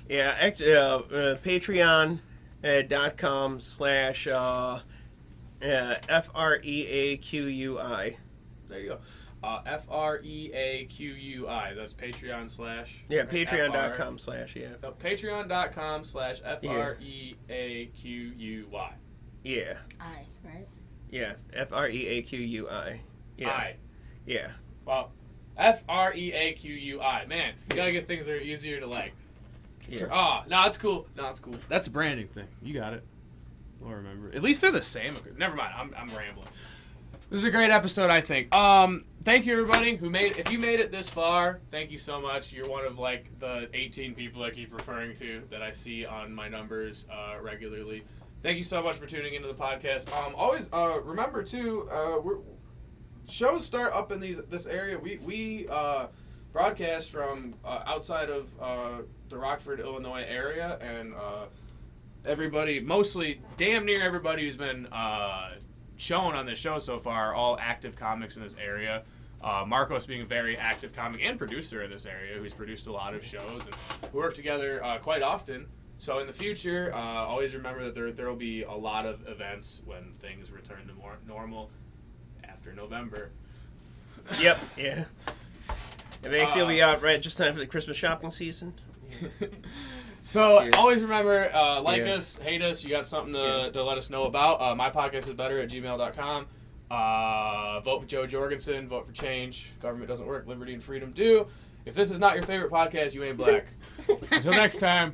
Patreon.com/FREAQUI. There you go. FREAQUI. That's Patreon / Patreon.com/ No, Patreon.com/FREAQUI. Yeah. I, right? Yeah. FREAQUI. Yeah. I. Yeah. Well, FREAQUI. Man, you gotta get things that are easier to like. Yeah. No, it's cool. That's a branding thing. You got it. I'll remember. At least they're the same. Never mind. I'm rambling. This is a great episode, I think. Thank you, everybody who made. If you made it this far, thank you so much. You're one of the 18 people I keep referring to that I see on my numbers regularly. Thank you so much for tuning into the podcast. Always remember too, shows start up in this area. We broadcast from outside of the Rockford, Illinois area, and everybody, mostly damn near everybody who's been shown on this show so far are all active comics in this area. Marcos being a very active comic and producer in this area, who's produced a lot of shows, and we work together quite often. So in the future, always remember that there will be a lot of events when things return to more normal after November. Yep. Yeah. Eventually will be out right just time for the Christmas shopping season. So always remember, us, hate us. You got something to let us know about. My podcast is better at gmail.com. Vote for Joe Jorgensen. Vote for change. Government doesn't work. Liberty and freedom do. If this is not your favorite podcast, you ain't black. Until next time.